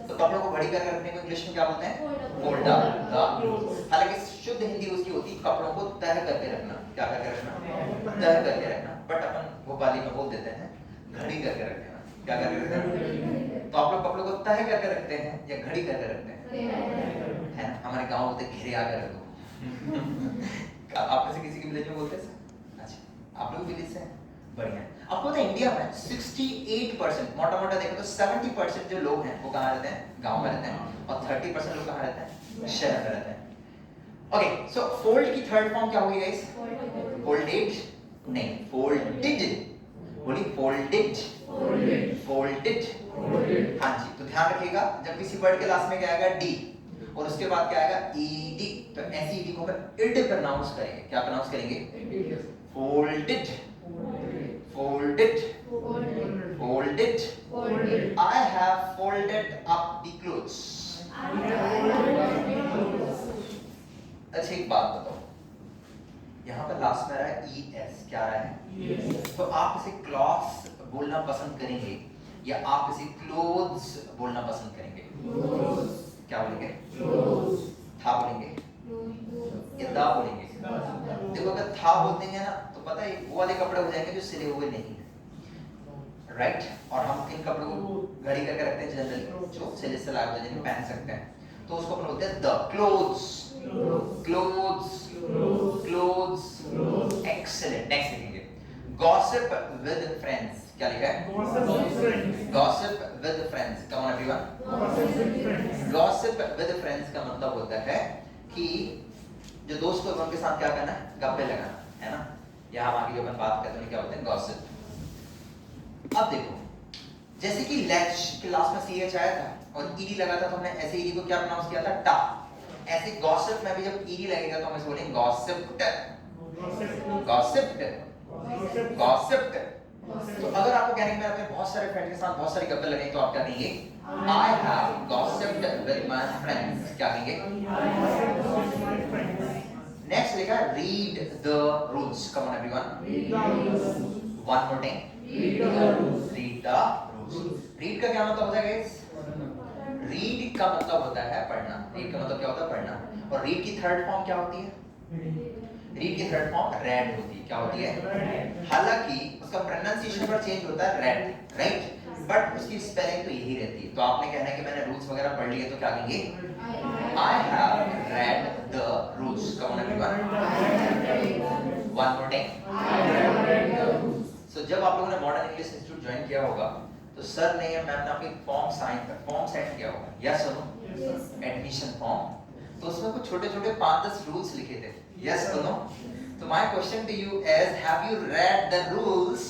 तो कपड़ों को घड़ी करके रखने को इंग्लिश में क्या बोलते हैं? Fold up the clothes. हालांकि शुद्ध हिंदी उसकी होती है कपड़ों को तह करके रखना। क्या करके रखना? तह करके रखना। बट अपन भोपाली में बोल देते हैं घड़ी करके रख देना। क्या करके रखते हैं? तो आप लोग कपड़ों को तह करके रखते हैं या घड़ी करके रखते हैं? है ना? हमारे गांव होते घेरे आकर रख दो। आप में से किसी की विलेज में बोलते हैं? अच्छा, आप लोग विलेज से हैं? बढ़िया। आपको पता है इंडिया में 68% मोटा-मोटा देखो तो 70% जो लोग हैं वो कहाँ रहते हैं? गांव में रहते हैं। और 30% लोग कहाँ रहते हैं? शहर में रहते हैं। ओके, सो फोल्ड की थर्ड फॉर्म क्या होगी गाइस? फोल्डेड नहीं, फोल्डेड। बोलिए फोल्डेड। फोल्डेड। हाँ जी। तो ध्यान रखिएगा जब किसी वर्ड के लास्ट में क्या आएगा? डी और उसके बाद क्या आएगा? ईडी। तो ऐसी ईडी को हम इड प्रोनाउंस करेंगे। क्या प्रोनाउंस करेंगे? Folded. Folded. Folded. I have folded up the clothes. अच्छा एक बात बताओ, यहाँ पर लास्ट में आ रहा है ES। क्या आ रहा है? तो आप इसे क्लॉथ्स बोलना पसंद करेंगे या आप इसे क्लोथ्स बोलना पसंद करेंगे? क्या बोलेंगे? था बोलेंगे या दा बोलेंगे? देखो अगर था बोल देंगे ना तो पता है वो वाले कपड़े हो जाएंगे जो सिले हुए नहीं है, राइट? और हम इन कपड़ों को घड़ी करके रखते हैं जनरली जो सिले सिलाए होते हैं जिन्हें पहन सकते हैं, तो उसको अपन बोलते हैं the clothes. Clothes. Clothes. Excellent. Next लिखेंगे गॉसिप विद फ्रेंड्स। क्या लिखा है? Gossip with friends. Come on everyone. Gossip with friends का मतलब होता है कि जो दोस्त होगा उनके साथ क्या करना है? गप्पे लगाना, है ना? या हम आगे जो अपन बात करते हैं क्या बोलते हैं? गॉसिप। अब देखो जैसे कि लेच के लास्ट में CH आया था और ED लगा था तो हमने ऐसे ED को क्या प्रोनाउंस किया था? टा। ऐसे गॉसिप में भी जब ED लगेगा तो हम इसे बोलेंगे गॉसिप्ड। गॉसिप्ड। गॉसिप्ड। तो अगर आपको कहने में अपने बहुत सारे फ्रेंड के साथ बहुत सारी गप्पे लगे तो आप क्या कहेंगे? I have gossiped with my friends। क्या कहेंगे? नेक्स्ट लिखा है read the rules। Come on everyone। One more time। read the rules। read का क्या मतलब होता है guys? read का मतलब होता है पढ़ना। read का मतलब क्या होता है? पढ़ना। और read की थर्ड फॉर्म क्या होती है? read की थर्ड फॉर्म read होती है। क्या होती है? हालांकि उसका प्रोनाउंसिएशन पर चेंज होता है read, राइट? बट उसकी स्पेलिंग तो यही रहती है। तो आपने कहना है कि मैंने रूल्स वगैरह पढ़ लिए तो क्या कहेंगे? I have read the rules। Come on everyone। One more time। So जब आप लोगों ने मॉडर्न इंग्लिश इंस्टीट्यूट ज्वाइन किया होगा तो सर ने या मैम ने आपकी फॉर्म सेंड किया होगा। यस और नो? Admission form. तो उसमें कुछ छोटे-छोटे 5-10 रूल्स लिखे थे। यस और नो? तो my question to you is have you read the rules?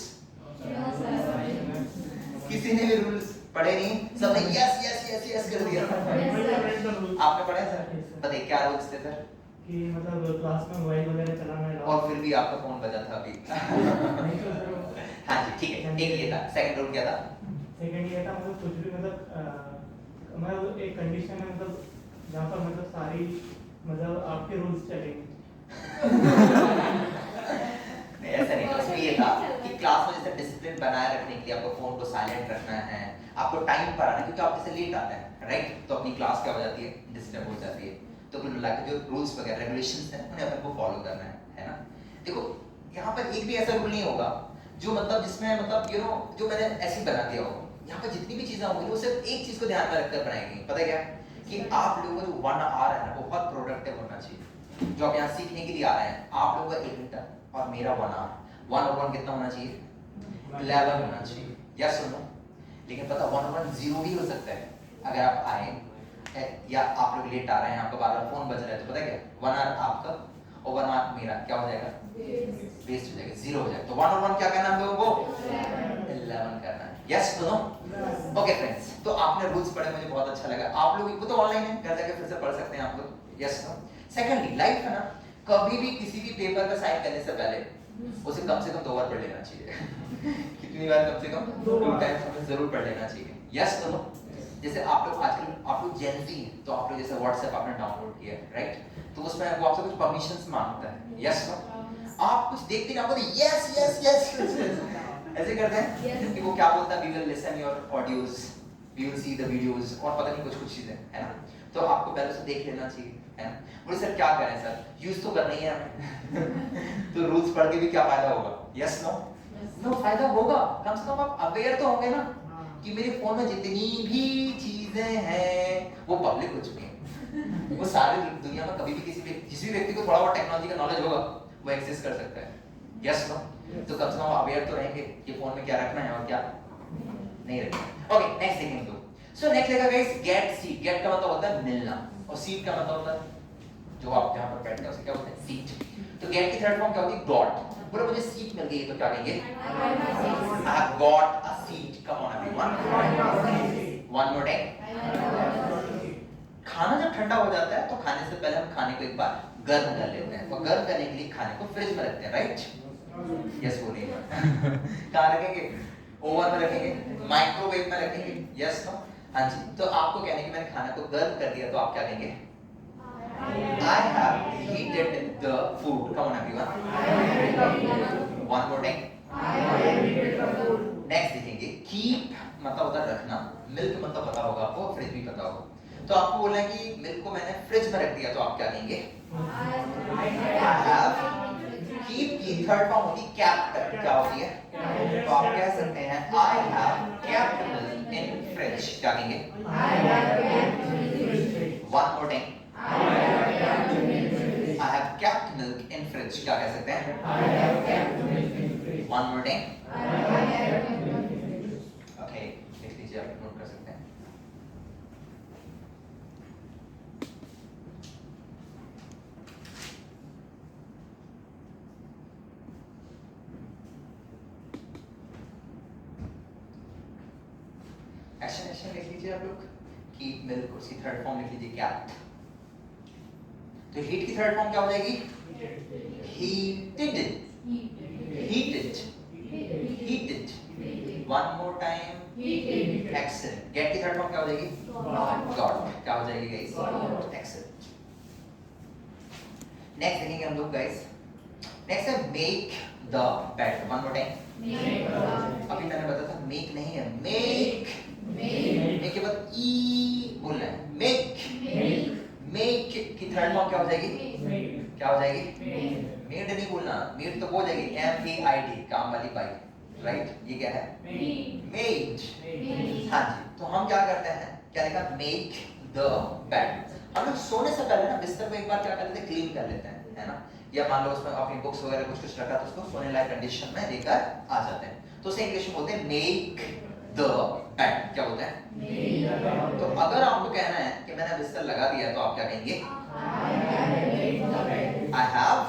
किसी ने भी रूल्स पढ़े नहीं? सबने यस यस यस यस कर दिया। आपने पढ़े सर? बताइए क्या रूल्स थे सर? कि मतलब क्लास में मोबाइल वगैरह चलाना है और फिर भी आपका फोन बजा था अभी। हाँ जी ठीक है। एक ये था। सेकंड रूल क्या था? सेकंड ये था मतलब कुछ भी मतलब एक कंडीशन है मतलब जहाँ पर मतलब सारी मतलब आपके रूल्स चलेंगे। नहीं ऐसा नहीं था। उसमें ये था कि क्लास में जैसे डिसिप्लिन बनाए रखने के लिए आपको फोन को साइलेंट रखना है, आपको टाइम पर आना, क्योंकि आप जैसे लेट आते हैं राइट, तो अपनी क्लास क्या हो जाती है, डिस्टर्ब हो जाती है। तो कुल मिला के जो रूल्स वगैरह रेगुलेशंस हैं उन्हें अपन को फॉलो करना है ना। देखो यहाँ पर एक भी ऐसा रूल नहीं होगा जो मतलब जिसमें मतलब यू नो जो मैंने ऐसे बना दिया हो। यहाँ पर जितनी भी चीजें होंगी वो सिर्फ एक चीज को ध्यान में रखकर बनाई गई, पता है क्या, कि आप लोगों का जो 1 आवर है ना वो बहुत प्रोडक्टिव होना चाहिए। जो आप यहाँ सीखने के लिए आ रहे हैं, आप लोगों का 1 घंटा और मेरा 1 आवर, 1 और 1 कितना होना चाहिए, 11 होना चाहिए। यस सुनो, लेकिन पता 1 और 1 0 भी हो सकता है अगर आप आए या आप लोग लेट आ रहे हैं, आपका बार बार फोन बज रहा है, तो पता क्या 1 आवर आपका और 1 आवर मेरा क्या हो जाएगा, वेस्ट हो जाएगा, 0 हो जाएगा। तो 1 और 1 क्या करना है हम लोगों को, 11 करना है। यस सुनो, ओके फ्रेंड्स, तो आपने रूल्स पढ़े, मुझे बहुत अच्छा लगा। आप लोग वो तो ऑनलाइन है, घर जाके फिर से पढ़ सकते हैं आप लोग। यस नो, सेकंडली लाइफ है ना, कभी भी किसी भी पेपर पे साइन करने से पहले उसे कम से कम 2 बार पढ़ लेना चाहिए। कितनी बार, कम से कम 2 टाइम्स हमें जरूर पढ़ लेना चाहिए। यस सुनो, जैसे आप लोग आजकल आप लोग जेन ज़ी हैं, तो आप लोग जैसे व्हाट्सएप आपने डाउनलोड किया है राइट, तो उसमें वो आपसे कुछ परमिशंस मांगता है। यस नो, आप कुछ देखते ना, बोलते यस यस यस ऐसे करते हैं कि वो क्या बोलता है, we will listen your audios, we will see the videos, और पता नहीं कुछ चीजें है ना। तो आपको पहले से देख लेना चाहिए है ना। बोले सर क्या करें सर, यूज तो करना ही है हमें। तो रूल्स पढ़ के भी क्या फायदा होगा, यस नो, नो फायदा होगा, कम से कम आप अवेयर तो होंगे ना कि मेरे फोन में जितनी भी चीजें हैं वो पब्लिक हो चुकी हैं। वो सारी दुनिया में कभी भी किसी भी जिस भी व्यक्ति को थोड़ा बहुत टेक्नोलॉजी का नॉलेज होगा वो एक्सेस कर सकता है। यस नो, तो कम से कम अवेयर तो रहेंगे कि फोन में क्या रखना है और क्या नहीं रखना। ओके नेक्स्ट देखेंगे तो सो नेक्स्ट लेगा गाइस गेट सीट। गेट का मतलब होता है मिलना और सीट का मतलब होता है जो आप जहां पर बैठते हैं उसे क्या बोलते हैं, सीट। तो गेट की थर्ड फॉर्म क्या होती है, गॉट। बोलो मुझे सीट मिल गई, तो क्या कहेंगे, I have got a seat. Come on everyone, one more time. खाना जब ठंडा हो जाता है तो खाने से पहले हम खाने को एक बार गर्म कर लेते हैं, और गर्म करने के लिए खाने को फ्रिज में रखते हैं राइट। यस बोलिए। कहाँ रखेंगे, ओवन में रखेंगे, माइक्रोवेव में रखेंगे। यस नो, हाँ जी। तो आपको कहने कि मैंने खाना को गर्म कर दिया, तो आप क्या कहेंगे, I have heated the food. Come on everyone, one more time. Next देखेंगे कीप मतलब होता है रखना, मिल्क मतलब पता होगा आपको, फ्रिज भी पता होगा। तो आपको बोलना है कि मिल्क को मैंने फ्रिज में रख दिया, तो आप क्या कहेंगे, I have। कीप की थर्ड फॉर्म होती है केप्ट। क्या होती है, तो आप कह सकते हैं I have kept milk in fridge। क्या कहेंगे, one more time, I have kept milk in fridge। क्या कह सकते हैं, one more time, okay लिख लीजिए, आप नोट कर सकते हैं। एक्शन लिख लीजिए आप लोग, कीप मिल्क, उसकी थर्ड फॉर्म लिख लीजिए केप्ट। तो हीट की थर्ड फॉर्म क्या हो जाएगी, heated, heated, heated, one more time, excellent। get की थर्ड फॉर्म क्या हो जाएगी, got। क्या हो जाएगी गाइस, excellent। नेक्स्ट देखेंगे हम लोग गाइस, नेक्स्ट है make the bed। one more time, अभी मैंने बताया था make नहीं है, make। make के बाद ई बोलना है, make। मेक की थर्ड फॉर्म क्या हो जाएगी, क्या हो जाएगी, मेड नहीं बोलना, मेड तो हो जाएगी MEID, काम वाली बाई राइट। ये क्या है, मेड। हाँ जी, तो हम क्या करते हैं, क्या लिखा, मेक द बेड। हम लोग सोने से पहले ना बिस्तर को एक बार क्या कर लेते हैं, क्लीन कर लेते हैं है ना। या मान लो उसमें अपनी बुक्स वगैरह कुछ रखा तो उसको सोने लायक कंडीशन में लेकर आ जाते हैं, तो उसे इंग्लिश में बोलते हैं मेक द बेड। क्या बोलते हैं, तो अगर आपको कहना है कि मैंने बिस्तर लगा दिया, तो आप क्या कहेंगे, I have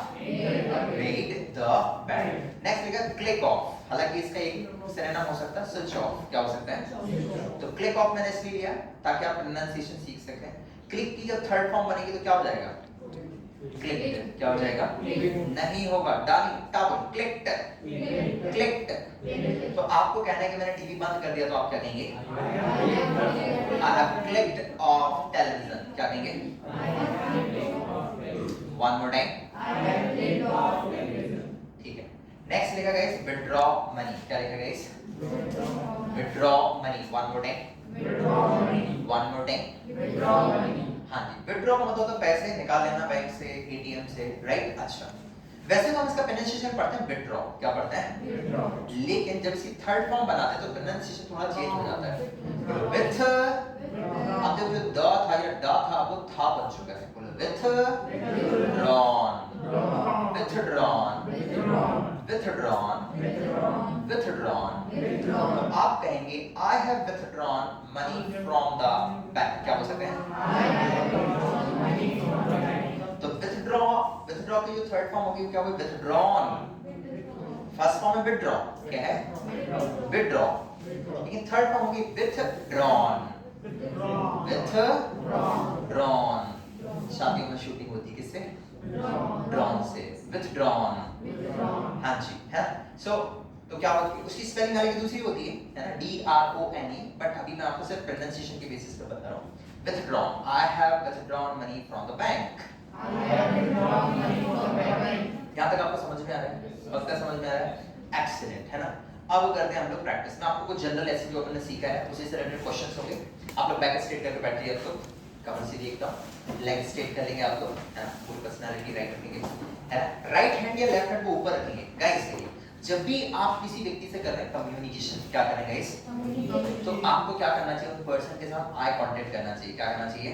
made the bed। Next लिखा क्लिक ऑफ, हालांकि इसका एक सिनोनिम हो सकता है स्विच ऑफ। क्या हो सकता है, तो क्लिक ऑफ मैंने इसलिए लिया ताकि आप प्रोनाउंसिएशन सीख सकें। क्लिक की जब थर्ड फॉर्म बनेगी तो क्या हो जाएगा, क्लिक। क्या हो जाएगा, नहीं होगा, डार्लिंग टाउन, क्लिक्ड, क्लिक्ड। तो आपको कहना है कि मैंने टीवी बंद कर दिया, तो आप क्या कहेंगे, I have clicked off television। क्या कहेंगे, one more time, ठीक है। नेक्स्ट नेक्स्ट लिखा गाइस विथड्रॉ मनी, क्या लिखा guys withdraw money, one more time, one more time, हाँ जी विथड्रॉ का मतलब होता है पैसे निकाल लेना बैंक से, एटीएम से, राइट। अच्छा वैसे तो हम इसका प्रोनाउंसिएशन पढ़ते हैं विथड्रॉ, क्या पढ़ते हैं लेकिन जब इसकी थर्ड फॉर्म बनाते हैं तो प्रोनाउंसिएशन थोड़ा चेंज हो जाता है। विथ, अब जब जो द था या ड था वो था बन चुका है, बोलो विथड्रॉन, विथड्रॉन, विथड्रॉन, विथड्रॉन। तो आप कहेंगे I have withdrawn money from the bank, क्या बोल सकते हैं? तो विथड्रॉ, विथड्रॉ की जो थर्ड फॉर्म होगी वो क्या होगी? विथड्रॉन। फर्स्ट फॉर्म है विथड्रॉ, क्या है? विथड्रॉ। लेकिन थर्ड फॉर्म होगी विथड्रॉन, विथड्रॉन। शादियों में शूटिंग होती है किससे? ड्रॉन से, विथड्रॉन। हाँ जी, है। सो तो क्या होती है उसकी स्पेलिंग वाली की दूसरी होती है ना, DRONE, बट अभी मैं आपको सिर्फ प्रोनाउंसिएशन के बेसिस पे बता रहा हूँ। Withdrawn, I have withdrawn money from the bank. यहाँ तक आपको समझ में आ रहा है? पक्का समझ में आ रहा है? एक्सीलेंट, है ना। अब करते हैं हम लोग प्रैक्टिस में। आपको कुछ जनरल ऐसे जो अपन ने सीखा है उसी से रिलेटेड क्वेश्चंस होंगे। आप लोग बैक स्ट्रेट करके बैठ जाइए, आप लोग कमर सीधी एकदम, लेग स्ट्रेट कर लेंगे आप लोग, है ना। फुल पर्सनालिटी राइट रखेंगे, है ना। राइट हैंड या लेफ्ट हैंड को ऊपर रखेंगे गाइस। जब भी आप किसी व्यक्ति से कर रहे हैं कम्युनिकेशन, क्या करें गाइस? तो आपको क्या करना चाहिए? उस पर्सन के साथ आई कांटेक्ट करना चाहिए। क्या करना चाहिए?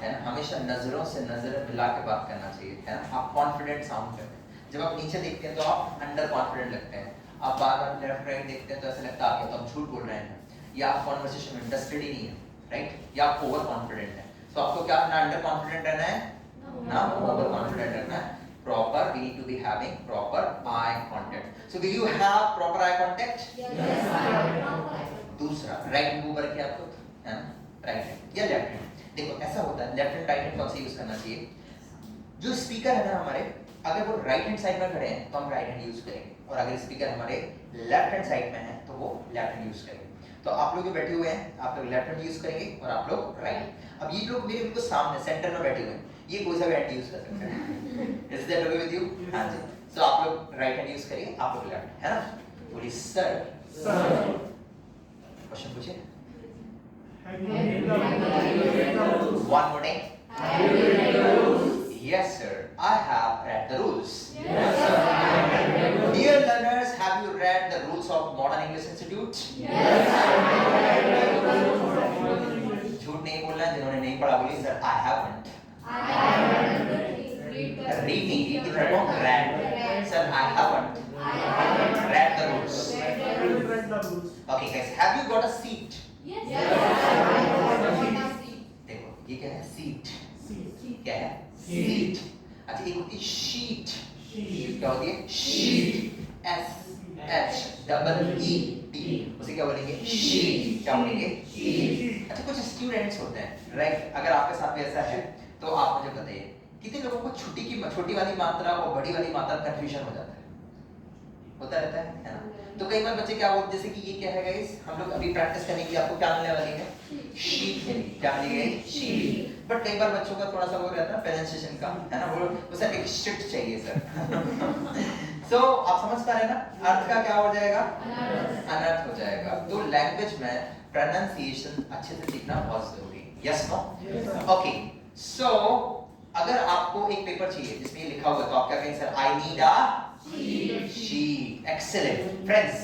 है ना। हमेशा नजरों से नजर मिला के बात करना चाहिए, है ना। आप कॉन्फिडेंट साउंड करते हैं। जब आप नीचे देखते हैं तो आप अंडर कॉन्फिडेंट लगते हैं। आप बार बार लेफ्ट राइट देखते हैं तो ऐसा लगता है आप तो झूठ बोल रहे हैं, या आप कॉन्वर्सेशन में इंटरेस्टेड ही नहीं है, राइट। या आप ओवर कॉन्फिडेंट है। तो आपको क्या ना अंडर कॉन्फिडेंट रहना है ना ओवर कॉन्फिडेंट रहना है। Proper, we need to be having proper eye contact. So will you have proper eye contact? Yes, sir. दूसरा राइट हैंड ऊपर रखिए आप लोग, है ना। राइट हैंड या लेफ्ट हैंड, देखो ऐसा होता है लेफ्ट हैंड राइट हैंड कौन सा यूज करना चाहिए? जो स्पीकर है ना हमारे, अगर वो राइट हैंड साइड में खड़े हैं तो हम राइट हैंड यूज करेंगे, और अगर स्पीकर हमारे लेफ्ट हैंड साइड में है तो वो लेफ्ट हैंड यूज करेंगे। तो आप लोग जो बैठे हुए हैं आप लोग लेफ्ट हैंड यूज करेंगे और आप लोग राइट। अब ये लोग मेरे बिल्कुल सामने सेंटर में बैठे हुए हैं, ये कोई सा भी हैंड यूज कर सकते हैं। Is that okay with you? हां जी। सो आप लोग राइट हैंड यूज करिए, आप लोग लेफ्ट, है ना। बोलिए सर। क्वेश्चन पूछिए। One more time. Yes, sir. I have read the rules. Yes, sir. Dear learners, have you read the rules of Modern English Institute? Yes, sir. झूठ नहीं बोलना, जिन्होंने नहीं पढ़ा बोलिए सर I haven't. Read नहीं, read की तरह read. Sir I haven't read the rules. Okay guys, have you got a seat? Yes, देखो ये क्या है? सीट। क्या है? Seat. अच्छा एक होती है शीट। क्या होती है? शीट। SHEET, उसे क्या बोलेंगे? शीट। क्या बोलेंगे? शीट। अच्छा कुछ स्टूडेंट्स होते हैं, राइट। अगर आपके साथ भी ऐसा है तो आप मुझे बताइए कितने लोगों को छोटी वाली मात्रा और बड़ी वाली मात्रा कंफ्यूजन हो जाता है? होता रहता है ना। तो कई बार बच्चे क्या बोलते हैं, जैसे कि ये क्या है गाइस, हम लोग अभी प्रैक्टिस करने के लिए आपको क्या मिलने वाली है? शीट मिलेगी। क्या मिलेगी? शीट। बट कई बार बच्चों का थोड़ा सा वो रहता है प्रोनाउंसिएशन का, है ना। वो सर एक स्ट्रिक्ट चाहिए सर। सो आप समझ पा रहे हैं ना, अर्थ का क्या हो जाएगा? अनर्थ हो जाएगा। तो लैंग्वेज में प्रोनाउंसिएशन अच्छे से सीखना बहुत जरूरी है। Yes no? ओके। सो अगर आपको एक पेपर चाहिए जिसमें ये लिखा हुआ है तो आप क्या कहेंगे? Sir I need a sheet. Excellent. Friends,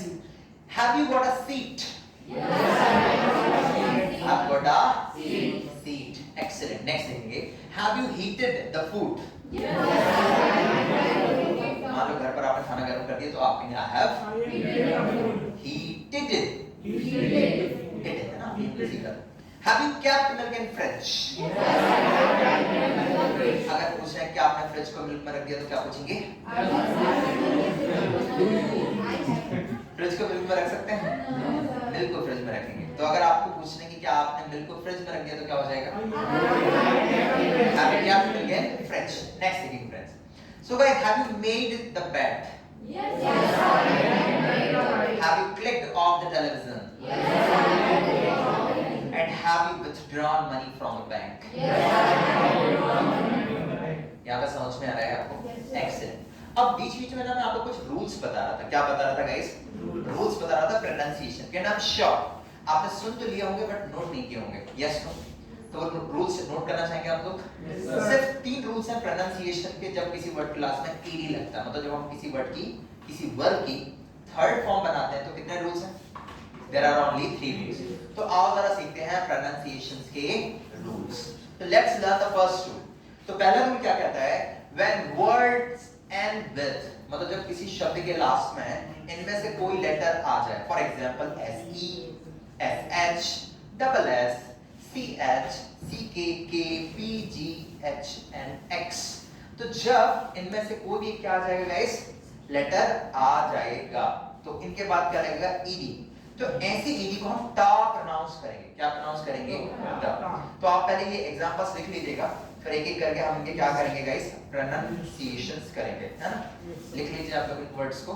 have you got a seat? Yes, Have got a seat. Excellent. Next देखेंगे, have you heated the food? मान लो घर पर आपने खाना गर्म कर दिया तो आप कहेंगे I have heated it. Heated है ना, इंग्लिश सीखा। Have you kept milk in fridge? अगर पूछ रहे हैं कि आपने फ्रिज को मिल्क में रख दिया तो क्या पूछेंगे? फ्रिज को मिल्क में रख सकते हैं? मिल्क को फ्रिज में रखेंगे। तो अगर आपको पूछने की क्या आपने मिल्क को फ्रिज में रख दिया तो क्या हो जाएगा? Have you kept milk in fridge? Next thinking friends. So guys, have you made the bed? Yes, Have you clicked off the television? And have you withdrawn money from a bank? यहाँ पे समझ में आ रहा है आपको? Excellent. अब बीच बीच में ना मैं आपको कुछ रूल्स बता रहा था। क्या बता रहा था गाइस? रूल्स बता रहा था प्रोनाउंसिएशन के। नाम श्योर आपने सुन तो लिए होंगे बट नोट नहीं किए होंगे। Yes no? तो रूल्स नोट करना चाहेंगे आप लोग? सिर्फ 3 रूल्स हैं प्रोनाउंसिएशन के जब किसी वर्ड क्लास में ईडी लगता है, मतलब जब हम किसी वर्ड की किसी वर्ब की थर्ड फॉर्म बनाते हैं तो कितने रूल्स हैं? There are only 3 rules. तो आओ जरा सीखते हैं प्रोनाउंसिएशंस के रूल्स। तो let's learn the first rule. तो पहला रूल क्या कहता है? व्हेन वर्ड्स एंड विद, मतलब जब किसी शब्द के लास्ट में इनमें से कोई लेटर आ जाए, for example S E, S H, double S, C H, C K, P G, H and X, तो जब इनमें से कोई भी क्या आ जाएगा गाइस? लेटर आ जाएगा, तो इनके बाद क्या लगेगा? ईडी। तो ऐसी ईडी को हम टा प्रोनाउंस करेंगे। क्या प्रोनाउंस करेंगे? टा। तो आप पहले ये एग्जांपल्स लिख लीजिएगा, फिर एक एक करके हम इनके क्या करेंगे गाइस? प्रोनाउंसिएशंस करेंगे, है ना? लिख लीजिए आप लोग इन वर्ड्स को।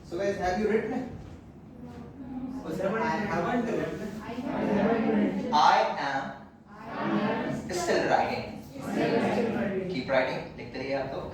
So guys, have you written it? I am still writing. Keep writing. लिखते रहिए आप लोग।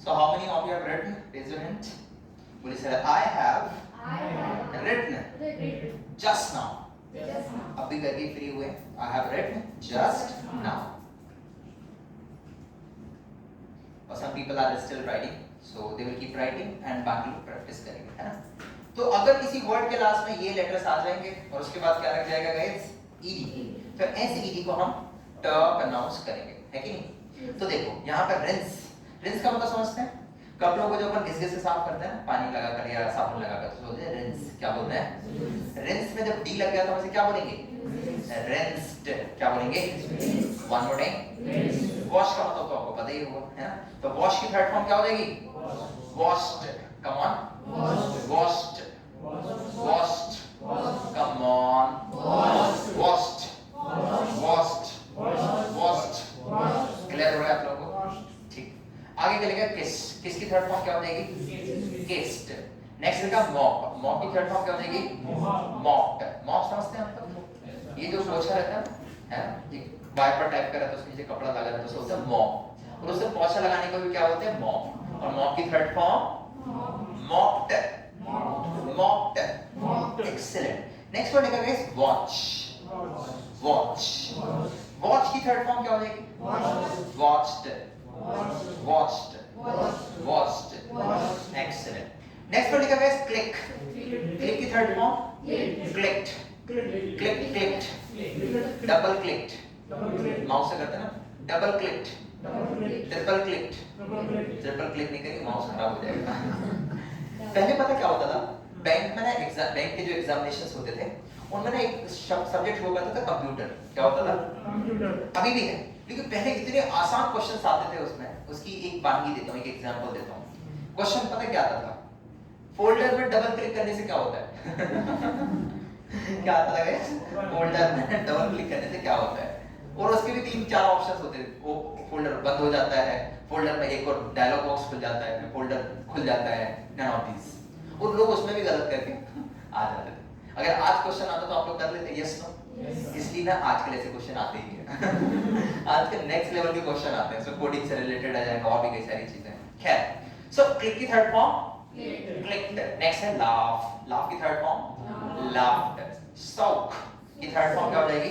So how many of you have written? Raise your hand. Will you say I have written just now. अभी करके free हुए। I have written just now. और some people are still writing, so they will keep writing and बाकी लोग practice करेंगे, है ना? तो अगर किसी वर्ड के लास्ट में ये लेटर्स आ जाएंगे और उसके बाद क्या लग जाएगा गाइस? ईडी। तो ऐसे ईडी को हम ट प्रोनाउंस करेंगे, है कि नहीं? तो देखो यहाँ पर रिंस, रिंस का मतलब समझते हैं? कपड़ों को जो अपन घिस से साफ करते हैं पानी लगाकर या साबुन लगाकर, तो बोलते हैं रिंस। क्या बोलते हैं? रिंस में जब डी लग गया तो हम इसे क्या बोलेंगे? रिंस्ड। क्या बोलेंगे? One more time. वॉश का मतलब तो आपको पता ही होगा, है ना? तो वॉश की थर्ड फॉर्म क्या हो जाएगी? Washed. Come on, washed, washed, come on, washed, washed, washed. Clear हो गया आप लोगों को? ठीक। आगे चलेगा किस। किस की थर्ड फॉर्म क्या हो जाएगी? किस्ड। नेक्स्ट रहेगा मॉप। मॉप की थर्ड फॉर्म क्या हो जाएगी? मॉप्ड। मॉप समझते हैं आप लोग? ये जो पोछा रहता है ना, एक वाइपर टाइप का रहता है, उसके नीचे कपड़ा लगा रहता है, तो बोलते हैं मॉप। और उससे पोछा लगाने को भी क्या बोलते हैं? मॉप। और मॉप की third form mopped. Mopped. Excellent. Next word है गाइस वॉच। वॉच। वॉच की थर्ड फॉर्म क्या हो जाएगी? Watched. Watched. Watched. Excellent. Next one is click. Click की third form? Clicked. Clicked. Double clicked. Mouse से करते हैं ना? Double clicked. Triple clicked. Triple click नहीं करेंगे माउस खराब हो जाएगा। पहले पता क्या होता था? बैंक में ना बैंक के जो एग्जामिनेशंस होते थे उनमें ना एक सब्जेक्ट हुआ करता था कंप्यूटर। क्या होता था? कंप्यूटर। अभी भी है, लेकिन पहले इतने आसान क्वेश्चंस आते थे उसमें। उसकी एक वानगी देता हूँ, एक एग्जांपल देता हूँ। क्वेश्चन पता क्या आता था? फोल्डर में डबल क्लिक करने से क्या होता है? क्या आता था गाइस? फोल्डर में डबल क्लिक करने से क्या होता है? और उसके भी 3-4 ऑप्शंस होते थे। वो फोल्डर बंद हो जाता है, फोल्डर में एक और डायलॉग बॉक्स खुल जाता है, फोल्डर खुल जाता है, नन ऑफ दीस। और लोग उसमें भी गलत करके आ जाते थे। अगर आज क्वेश्चन आता तो आप लोग कर लेते यस नो? इसलिए ना आजकल ऐसे क्वेश्चन आते ही है। आजकल नेक्स्ट लेवल के क्वेश्चन आते हैं, सो कोडिंग से रिलेटेड आ जाएगा और भी कई सारी चीजें। खैर, सो क्लिक की थर्ड फॉर्म क्लिक्ड। नेक्स्ट है लाफ। लाफ की थर्ड फॉर्म लाफ्ड। सौक की थर्ड फॉर्म क्या हो जाएगी?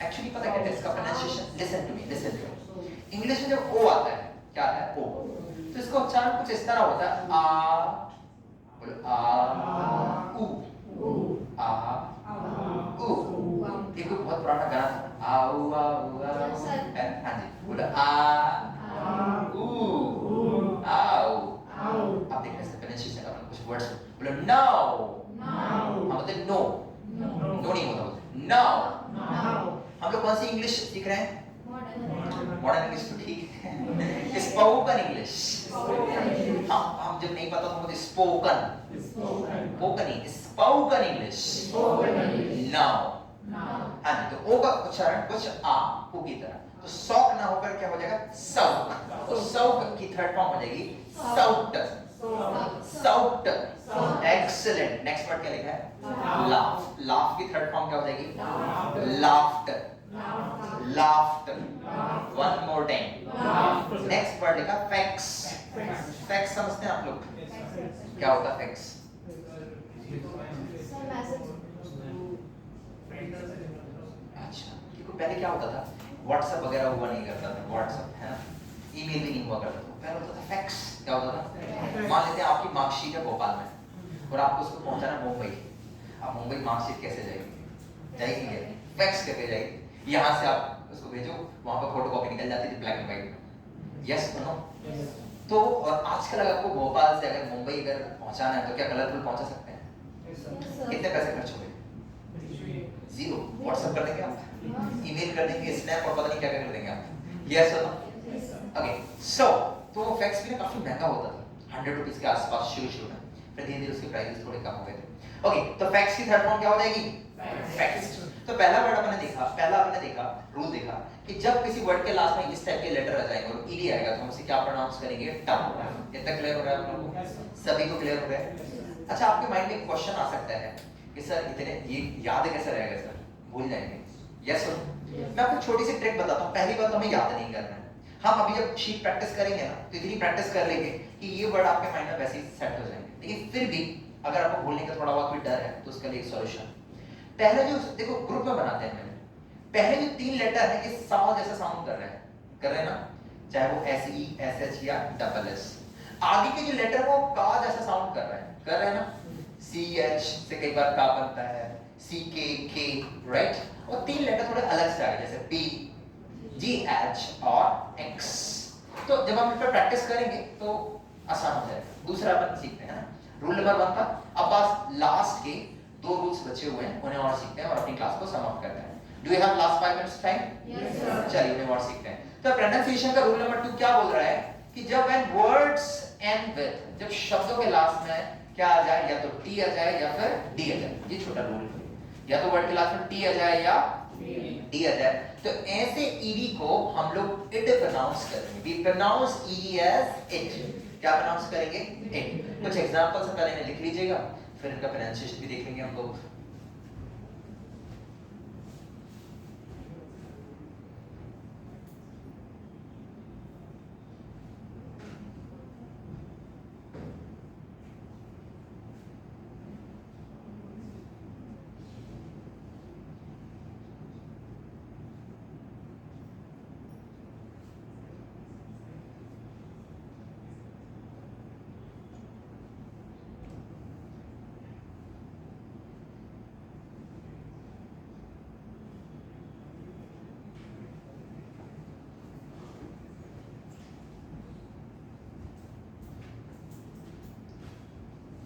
एक्चुअली पता है क्या इसका pronunciation? Listen to me. English में जब ओ आता है, क्या आता है? ओ। तो इसका उच्चारण कुछ इस तरह होता है, आ, बोलो आ, ऊ, आ, ऊ। एक कोई बहुत पुराना गाना था, आऊ आऊ आऊ, हाँ जी, बोलो आ, ऊ, आओ। आप देखना इसका प्रोनाउंसिएशन का कुछ वर्ड्स, बोलो नाउ, हम बोलते नो, नो नहीं होता, बोलते नाउ। हम लोग कौन सी इंग्लिश सीख रहे हैं? मॉडर्न इंग्लिश तो ठीक है, स्पोकन इंग्लिश। हम जब नहीं पता तो बोलते स्पोकन, स्पोकन नहीं, स्पोकन इंग्लिश। नाउ, हाँ जी, तो ओ का उच्चारण कुछ आ, ऊ की तरह। तो सौक ना होकर क्या हो जाएगा? सौक। तो सौक की थर्ड फॉर्म हो जाएगी sought, sought. Excellent. Next word क्या लिखा है? लाफ। लाफ की थर्ड फॉर्म क्या हो जाएगी? Laughter, laughter. One more time. Next word लिखा फैक्स। फैक्स समझते हैं आप लोग? क्या होता है फैक्स? अच्छा, देखो पहले क्या होता था, व्हाट्सएप वगैरह हुआ नहीं करता था, व्हाट्सएप है ना, ईमेल भी नहीं हुआ करता था, पहले होता था फैक्स। क्या होता था? मान लेते हैं आपकी मार्कशीट है भोपाल में और आपको उसको पहुंचाना मुंबई। अब मुंबई मार्कशीट कैसे जाएगी? जाएगी क्या? फैक्स करके जाएगी। यहाँ से आप उसको भेजो, वहां पर फोटो कॉपी निकल जाती थी black and white. Yes no? तो और आजकल अगर आपको भोपाल से अगर मुंबई अगर पहुंचाना है तो क्या कलरफुल पहुंचा सकते हैं? कितने पैसे खर्च होंगे? जीरो। व्हाट्सएप कर देंगे आप, ईमेल कर देंगे, स्नैप और पता नहीं क्या क्या कर देंगे आप। यस और नो? ओके, सो तो फैक्स भी ना काफी महंगा होता था, 100 रुपीस के आसपास शुरू में, फिर धीरे धीरे उसके प्राइसेस थोड़े कम हो गए थे। ओके, तो फैक्स की थर्ड फॉर्म क्या हो जाएगी? फैक्स। तो पहला वर्ड आपने देखा रूल देखा कि जब किसी वर्ड के लास्ट में इस टाइप के लेटर आ जाएंगे और ईडी आएगा तो हम उसे क्या प्रोनाउंस करेंगे? टम। इतना क्लियर हो रहा है आप लोगों को? सभी को क्लियर हो गया? अच्छा, आपके माइंड में एक क्वेश्चन आ सकता है कि सर इतने ये याद कैसे रहेगा सर? भूल जाएंगे। Yes sir? मैं आपको छोटी सी ट्रिक बताता हूँ। पहली बात, हमें याद नहीं करना है। हम अभी जब शीट प्रैक्टिस करेंगे ना तो इतनी प्रैक्टिस कर लेंगे कि ये वर्ड आपके माइंड में वैसे ही सेट हो जाएंगे। लेकिन फिर भी अगर आपको भूलने का थोड़ा बहुत भी डर है तो उसका लिए एक सॉल्यूशन, पहले जो देखो ग्रुप में बनाते हैं, पहले जो 3 लेटर है ये सा जैसा साउंड कर रहे हैं ना, चाहे वो एस ई, एस एच या डबल एस। आगे के जो लेटर वो का जैसा साउंड कर रहे हैं ना, सी एच से कई बार का बनता है, सी के, राइट? और 3 लेटर थोड़े अलग से आ गए, जैसे पी, जी एच और एक्स। तो जब हम इस पर प्रैक्टिस करेंगे तो आसान हो जाएगा। दूसरा अपन सीखते हैं ना, रूल नंबर 1 था। अब बस लास्ट के 2 रूल्स बचे हुए हैं, उन्हें और सीखते हैं और अपनी क्लास को समाप्त करते हैं। Do you have last 5 minutes time? Yes sir. चलिए उन्हें और सीखते हैं। तो प्रोनाउंसिएशन का रूल नंबर 2 क्या बोल रहा है कि जब व्हेन वर्ड्स एंड विद, जब शब्दों के लास्ट में क्या आ जाए, या तो टी आ जाए या फिर डी आ जाए। ये छोटा रूल है, या तो वर्ड के लास्ट में टी आ जाए या डी आ जाए, तो ऐसे ईडी को हम लोग इट प्रोनाउंस करेंगे। We pronounce ED as it. क्या प्रोनाउंस करेंगे? इट। कुछ एग्जांपल से पहले इन्हें लिख लीजिएगा, फिर इनका प्रोनाउंसिएशन भी देख लेंगे हम लोग।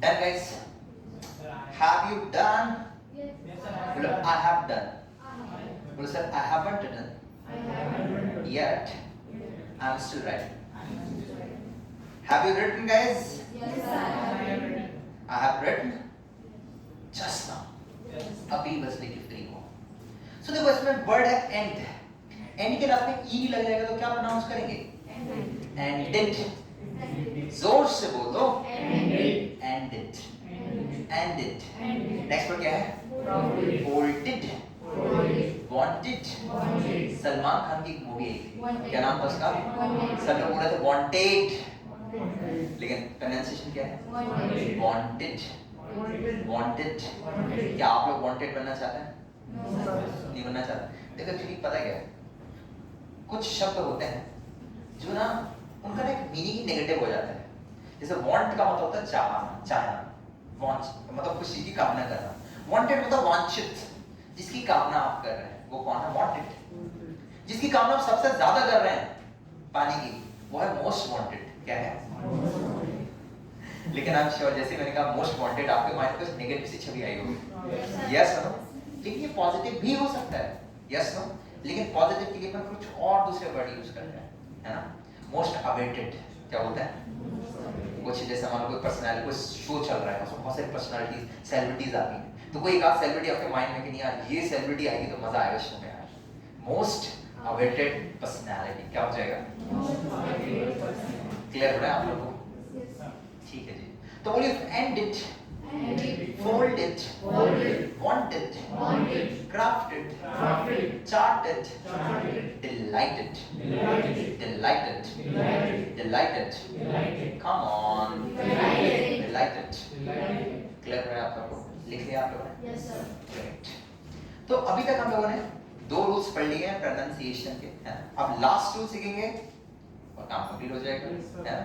Done guys? Have you done? Yes. Well, I have done. Well, sir, I haven't done yet. I'm still writing. Have you written, guys? Yes, sir. I have written just now. अभी बस लेके free हो। So देखो इसमें word है and. And के last में ई लग जाएगा तो क्या प्रोनाउंस करेंगे? एंडेड। जोर से बोलो। एंडेड। एंडेड। नेक्स्ट वर्ड क्या है? फोल्डेड। वांटेड। सलमान खान की एक मूवी आई थी, क्या नाम था उसका? सब लोग बोल रहे थे वांटेड, लेकिन प्रोनाउंसिएशन क्या है? वांटेड। वांटेड। क्या आप लोग वांटेड बनना चाहते हैं? नहीं बनना चाहते। देखो एक्चुअली पता क्या है, कुछ शब्द होते हैं जो ना उनका ना एक मीनिंग नेगेटिव हो जाता है। जैसे वांट का मतलब होता है चाहना, चाहना, वांट मतलब कुछ चीज की कामना करना। वांटेड मतलब वांछित, जिसकी कामना आप कर रहे हैं वो कौन है? वांटेड। जिसकी कामना आप सबसे ज्यादा कर रहे हैं पाने की, वो है मोस्ट वांटेड। क्या है? लेकिन आप श्योर, जैसे मैंने कहा मोस्ट वांटेड, आपके माइंड में कुछ नेगेटिव सी छवि आई होगी। Yes no? लेकिन ये पॉजिटिव भी हो सकता है। Yes no? लेकिन पॉजिटिव के लिए अपन कुछ और दूसरे वर्ड यूज करते हैं, है ना? मोस्ट अवेटेड क्या होता है? कुछ जैसे मान लो कोई पर्सनालिटी, कोई शो चल रहा है, उसमें बहुत सारी पर्सनालिटीज, सेलिब्रिटीज आती हैं, तो कोई एक आध सेलिब्रिटी आपके माइंड में कि नहीं यार ये सेलिब्रिटी आएगी तो मजा आएगा शो में यार। मोस्ट अवेटेड पर्सनालिटी क्या हो जाएगा? क्लियर हो रहा है आप लोगों को? ठीक है जी। तो बोलिए and it, fold it, want it, craft it, chart it, delight it, delight it, delight it, come on, delight it. Clear है आप लोगों को? लिख लिया आप लोगों ने? Yes sir. Great. तो अभी तक हम लोगों ने 2 रूल्स पढ़ लिए हैं प्रोनाउंसिएशन के, है ना? अब लास्ट रूल सीखेंगे और काम कंप्लीट हो जाएगा, है ना?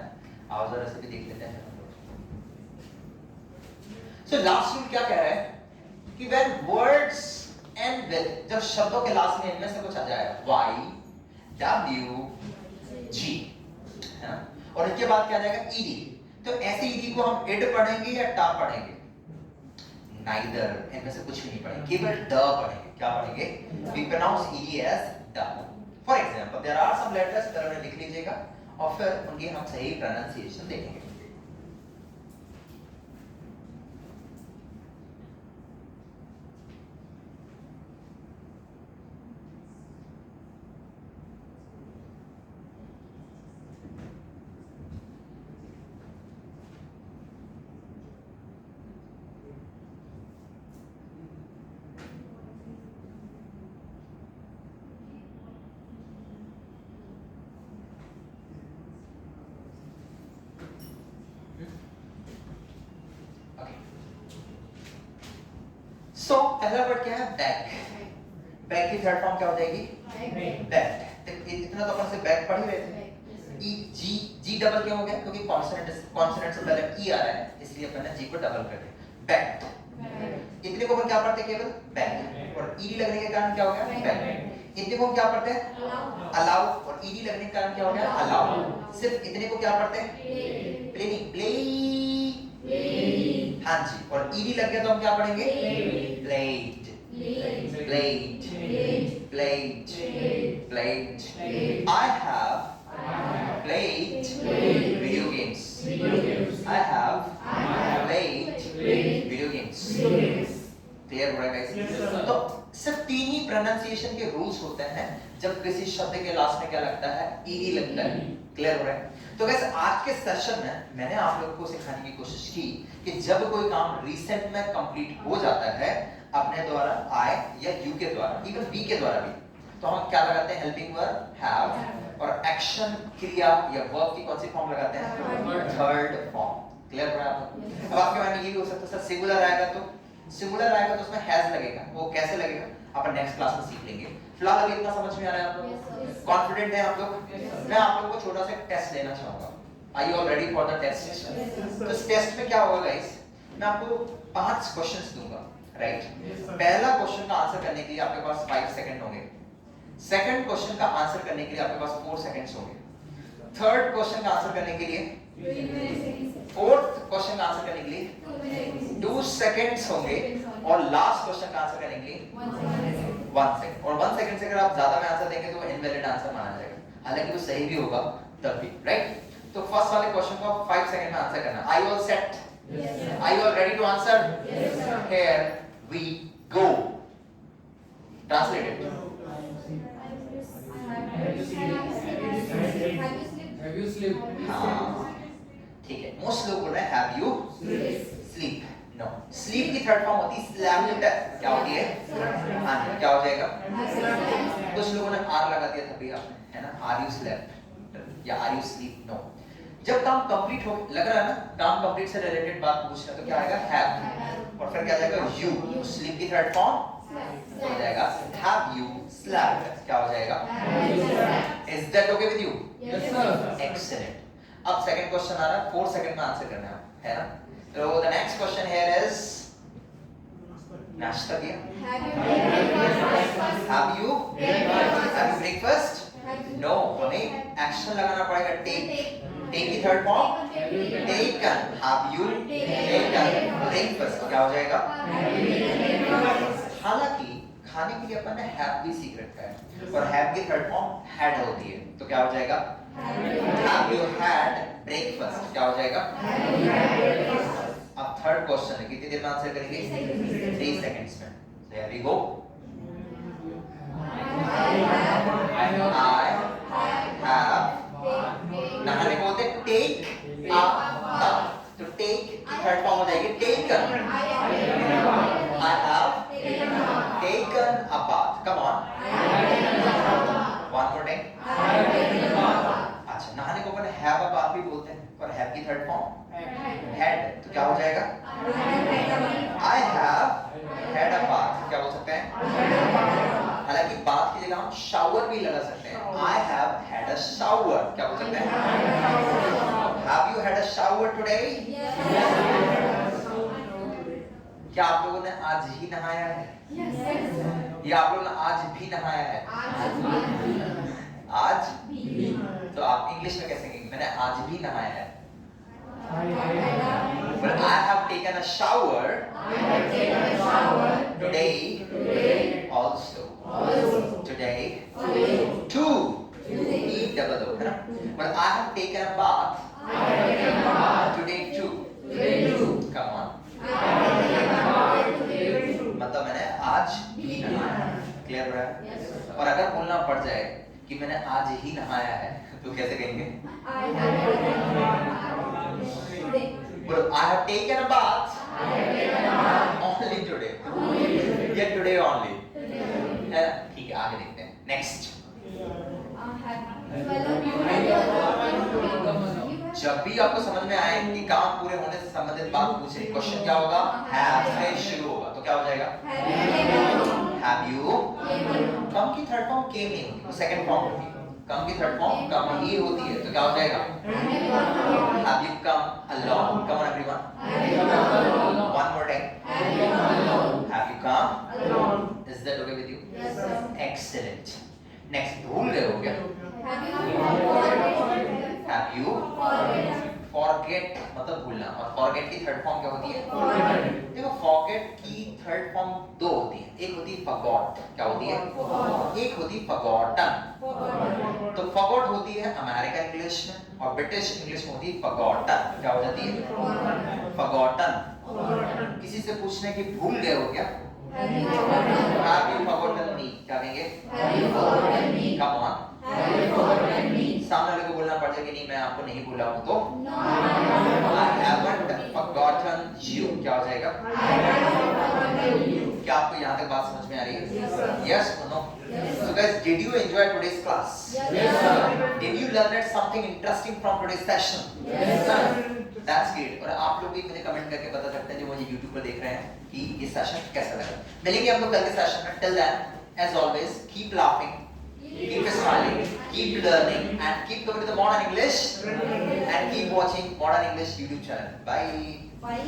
आओ जरा से भी देख लेते हैं। So last rule क्या कह रहा है कि when words end with, जब शब्दों के लास्ट में इनमें से कुछ आ जाए y, w, g, है ना? और इसके बाद क्या आ जाएगा? ed। तो ऐसे ed को हम id पढ़ेंगे या टा पढ़ेंगे? Neither, इनमें से कुछ भी नहीं पढ़ेंगे, केवल द पढ़ेंगे। क्या पढ़ेंगे? We pronounce ed as the. For example, there are some letters, तरह में लिख लीजिएगा और फिर उनकी हम सही प्रोनाउंसिएशन देखेंगे। So पहला वर्ड क्या है? बैक। बैक की थर्ड फॉर्म क्या हो जाएगी? बैक। इतना तो अपन से बैक पढ़ ही रहे थे। ई जी, जी डबल क्यों हो गया? क्योंकि कॉन्सोनेंट से पहले ई आ रहा है, इसलिए अपन ने जी को डबल कर दिया। बैक। इतने को अपन क्या पढ़ते हैं? केवल बैक। और ईडी लगने के कारण क्या हो गया? बैक। इतने को क्या पढ़ते हैं? अलाउ। और ईडी लगने के कारण क्या हो गया? अलाउ। सिर्फ इतने को क्या पढ़ते हैं? प्ले नहीं, प्ले। हाँ जी। और ईडी लग गया तो हम क्या पढ़ेंगे? Played, played, played, played. I have played video games. I have played video games. Clear हो रहा है गाइस? तो सिर्फ 3 ही प्रोनाउंसिएशन के रूल्स होते हैं जब किसी शब्द के लास्ट में क्या लगता है? ईडी लगता है। क्लियर हो रहा है? तो गाइस आज के सेशन में मैंने आप लोगों को सिखाने की कोशिश की कि जब कोई काम रिसेंट में कंप्लीट हो जाता है अपने द्वारा, आई या यू के द्वारा, इवन वी के द्वारा भी, तो हम क्या लगाते हैं? Helping verb have. और एक्शन क्रिया या वर्ब की कौन सी फॉर्म लगाते हैं? Third form. क्लियर हो रहा है आपको? अब आपके माइंड में ये भी हो सकता है सर सिंगुलर आएगा तो उसमें हैज लगेगा, वो कैसे लगेगा अपन नेक्स्ट क्लास में सीख लेंगे। फिलहाल अभी इतना समझ में आ रहा है आप लोग? कॉन्फिडेंट है आप लोग? मैं आप लोगों को छोटा सा टेस्ट लेना चाहूंगा। Are you all ready for the test? तो इस टेस्ट में क्या होगा गाइस, मैं आपको 5 क्वेश्चंस दूंगा, राइट? पहला क्वेश्चन का आंसर करने के लिए आपके पास 5 सेकंड होंगे। सेकंड क्वेश्चन का आंसर करने के लिए आपके पास 4 सेकंड्स होंगे। थर्ड क्वेश्चन का आंसर करने के लिए, फोर्थ क्वेश्चन का आंसर करने के लिए 2 सेकंड्स होंगे और लास्ट क्वेश्चन का आंसर करने के लिए 1 सेकंड। और 1 सेकंड से अगर आप ज्यादा में आंसर देंगे तो इनवैलिड आंसर माना जाएगा, हालांकि वो सही भी होगा तब भी, राइट? तो फर्स्ट वाले क्वेश्चन को 5 सेकंड में आंसर करना। Are you all set? Yes, sir. Are you all ready to answer? Yes, sir. Here we go. Translate it. Have you slept? हाँ, ठीक है। मोस्ट लोग बोल रहे हैं have you sleep. No, sleep की थर्ड फॉर्म होती है स्लेप्ट। क्या होती है? हाँ जी, क्या हो जाएगा? कुछ लोगों ने आर लगा दिया था भी आपने, है ना? आर यू स्लेप्ट या आर यू स्लीप? नो, जब काम कंप्लीट हो लग रहा है ना, काम कंप्लीट से रिलेटेड बात पूछना तो क्या आएगा हैव, और फिर क्या आ जाएगा यू। स्लीप की थर्ड फॉर्म हो जाएगा हैव यू स्लेप्ट, क्या हो जाएगा is that okay with you? Yes, sir. Excellent. अब सेकंड क्वेश्चन आ रहा है, 4 सेकंड में आंसर करना है ना? तो the next question here is नाश्ता किया? Have you breakfast? नो, हमें एक्शन लगाना पड़ेगा टेक। टेक की third form taken. Have you taken breakfast, क्या हो जाएगा? हालांकि खाने के लिए अपन ने हैव भी सीख रखा है, और हैव की थर्ड फॉर्म हैड होती है, तो क्या हो जाएगा? हैव यू हैड ब्रेकफास्ट, क्या हो जाएगा? अब थर्ड क्वेश्चन है, कितनी देर में आंसर करेंगे? 3 सेकंड्स में। So here we go. I have नहाने को बोलते हैं take a bath, तो take की थर्ड फॉर्म हो जाएगी taken। I have taken a bath. Come on. One more time. अच्छा, नहाने को अपन have a bath भी बोलते हैं, और have की थर्ड फॉर्म had, तो क्या हो जाएगा? I have had a bath, क्या बोल सकते हैं? हालांकि बाथ की जगह हम शावर भी लगा सकते हैं। I have had a shower, क्या बोल सकते हैं? Have you had a shower today? क्या आप लोगों ने आज ही नहाया है? या आप लोगों ने आज भी नहाया है? आज भी। तो आप इंग्लिश में कैसे कहेंगे? मैंने आज भी नहाया है। But I have taken a shower today also. Today too. E double O, है ना? But I have taken a bath today too. Come on. मतलब मैंने आज भी नहाया है। क्लियर हो रहा है? और अगर बोलना पड़ जाए कि मैंने आज ही नहाया है, तो कैसे कहेंगे? But I have taken a bath only today. Yeah, today only. है ना? ठीक है, आगे देखते हैं। Next. जब भी आपको समझ में आए कि काम पूरे होने से संबंधित बात पूछे, क्वेश्चन क्या होगा? Have से शुरू होगा, तो क्या हो जाएगा? Have you? कम की थर्ड फॉर्म came नहीं होती, वो सेकंड फॉर्म होती है। कम की थर्ड फॉर्म कम ही होती है, तो क्या हो जाएगा? Have you come along? Come on everyone. One more time. Have you come? Is that okay with you? Excellent. Next, भूल गए हो क्या? Have you forget मतलब भूलना, और forget की थर्ड फॉर्म क्या होती है? देखो, forget की थर्ड फॉर्म 2 होती है। एक होती है forgot, क्या होती है? एक होती है forgotten। तो forgot होती है अमेरिकन इंग्लिश में, और ब्रिटिश इंग्लिश में होती है forgotten। क्या हो जाती है? forgotten। किसी से पूछने की भूल गए हो क्या? Have you forgotten me? क्या कहेंगे? Come on. सामने वाले को बोलना पड़ जाए कि नहीं, मैं आपको नहीं भूला हूँ, तो I haven't forgotten you, क्या हो जाएगा? क्या आपको यहाँ तक बात समझ में आ रही है? Yes or no? So guys, did you enjoy today's class? Yes, sir. Did you learn something interesting from today's session? Yes, sir. That's great। और आप लोग भी मुझे कमेंट करके बता सकते हैं जो मुझे YouTube पर देख रहे हैं कि ये सेशन कैसा लगा। मिलेंगे हम लोग कल के सेशन में। Till then, as always, keep laughing, keep smiling, keep learning, and keep coming to the Modern English, and keep watching Modern English YouTube channel. Bye. Bye.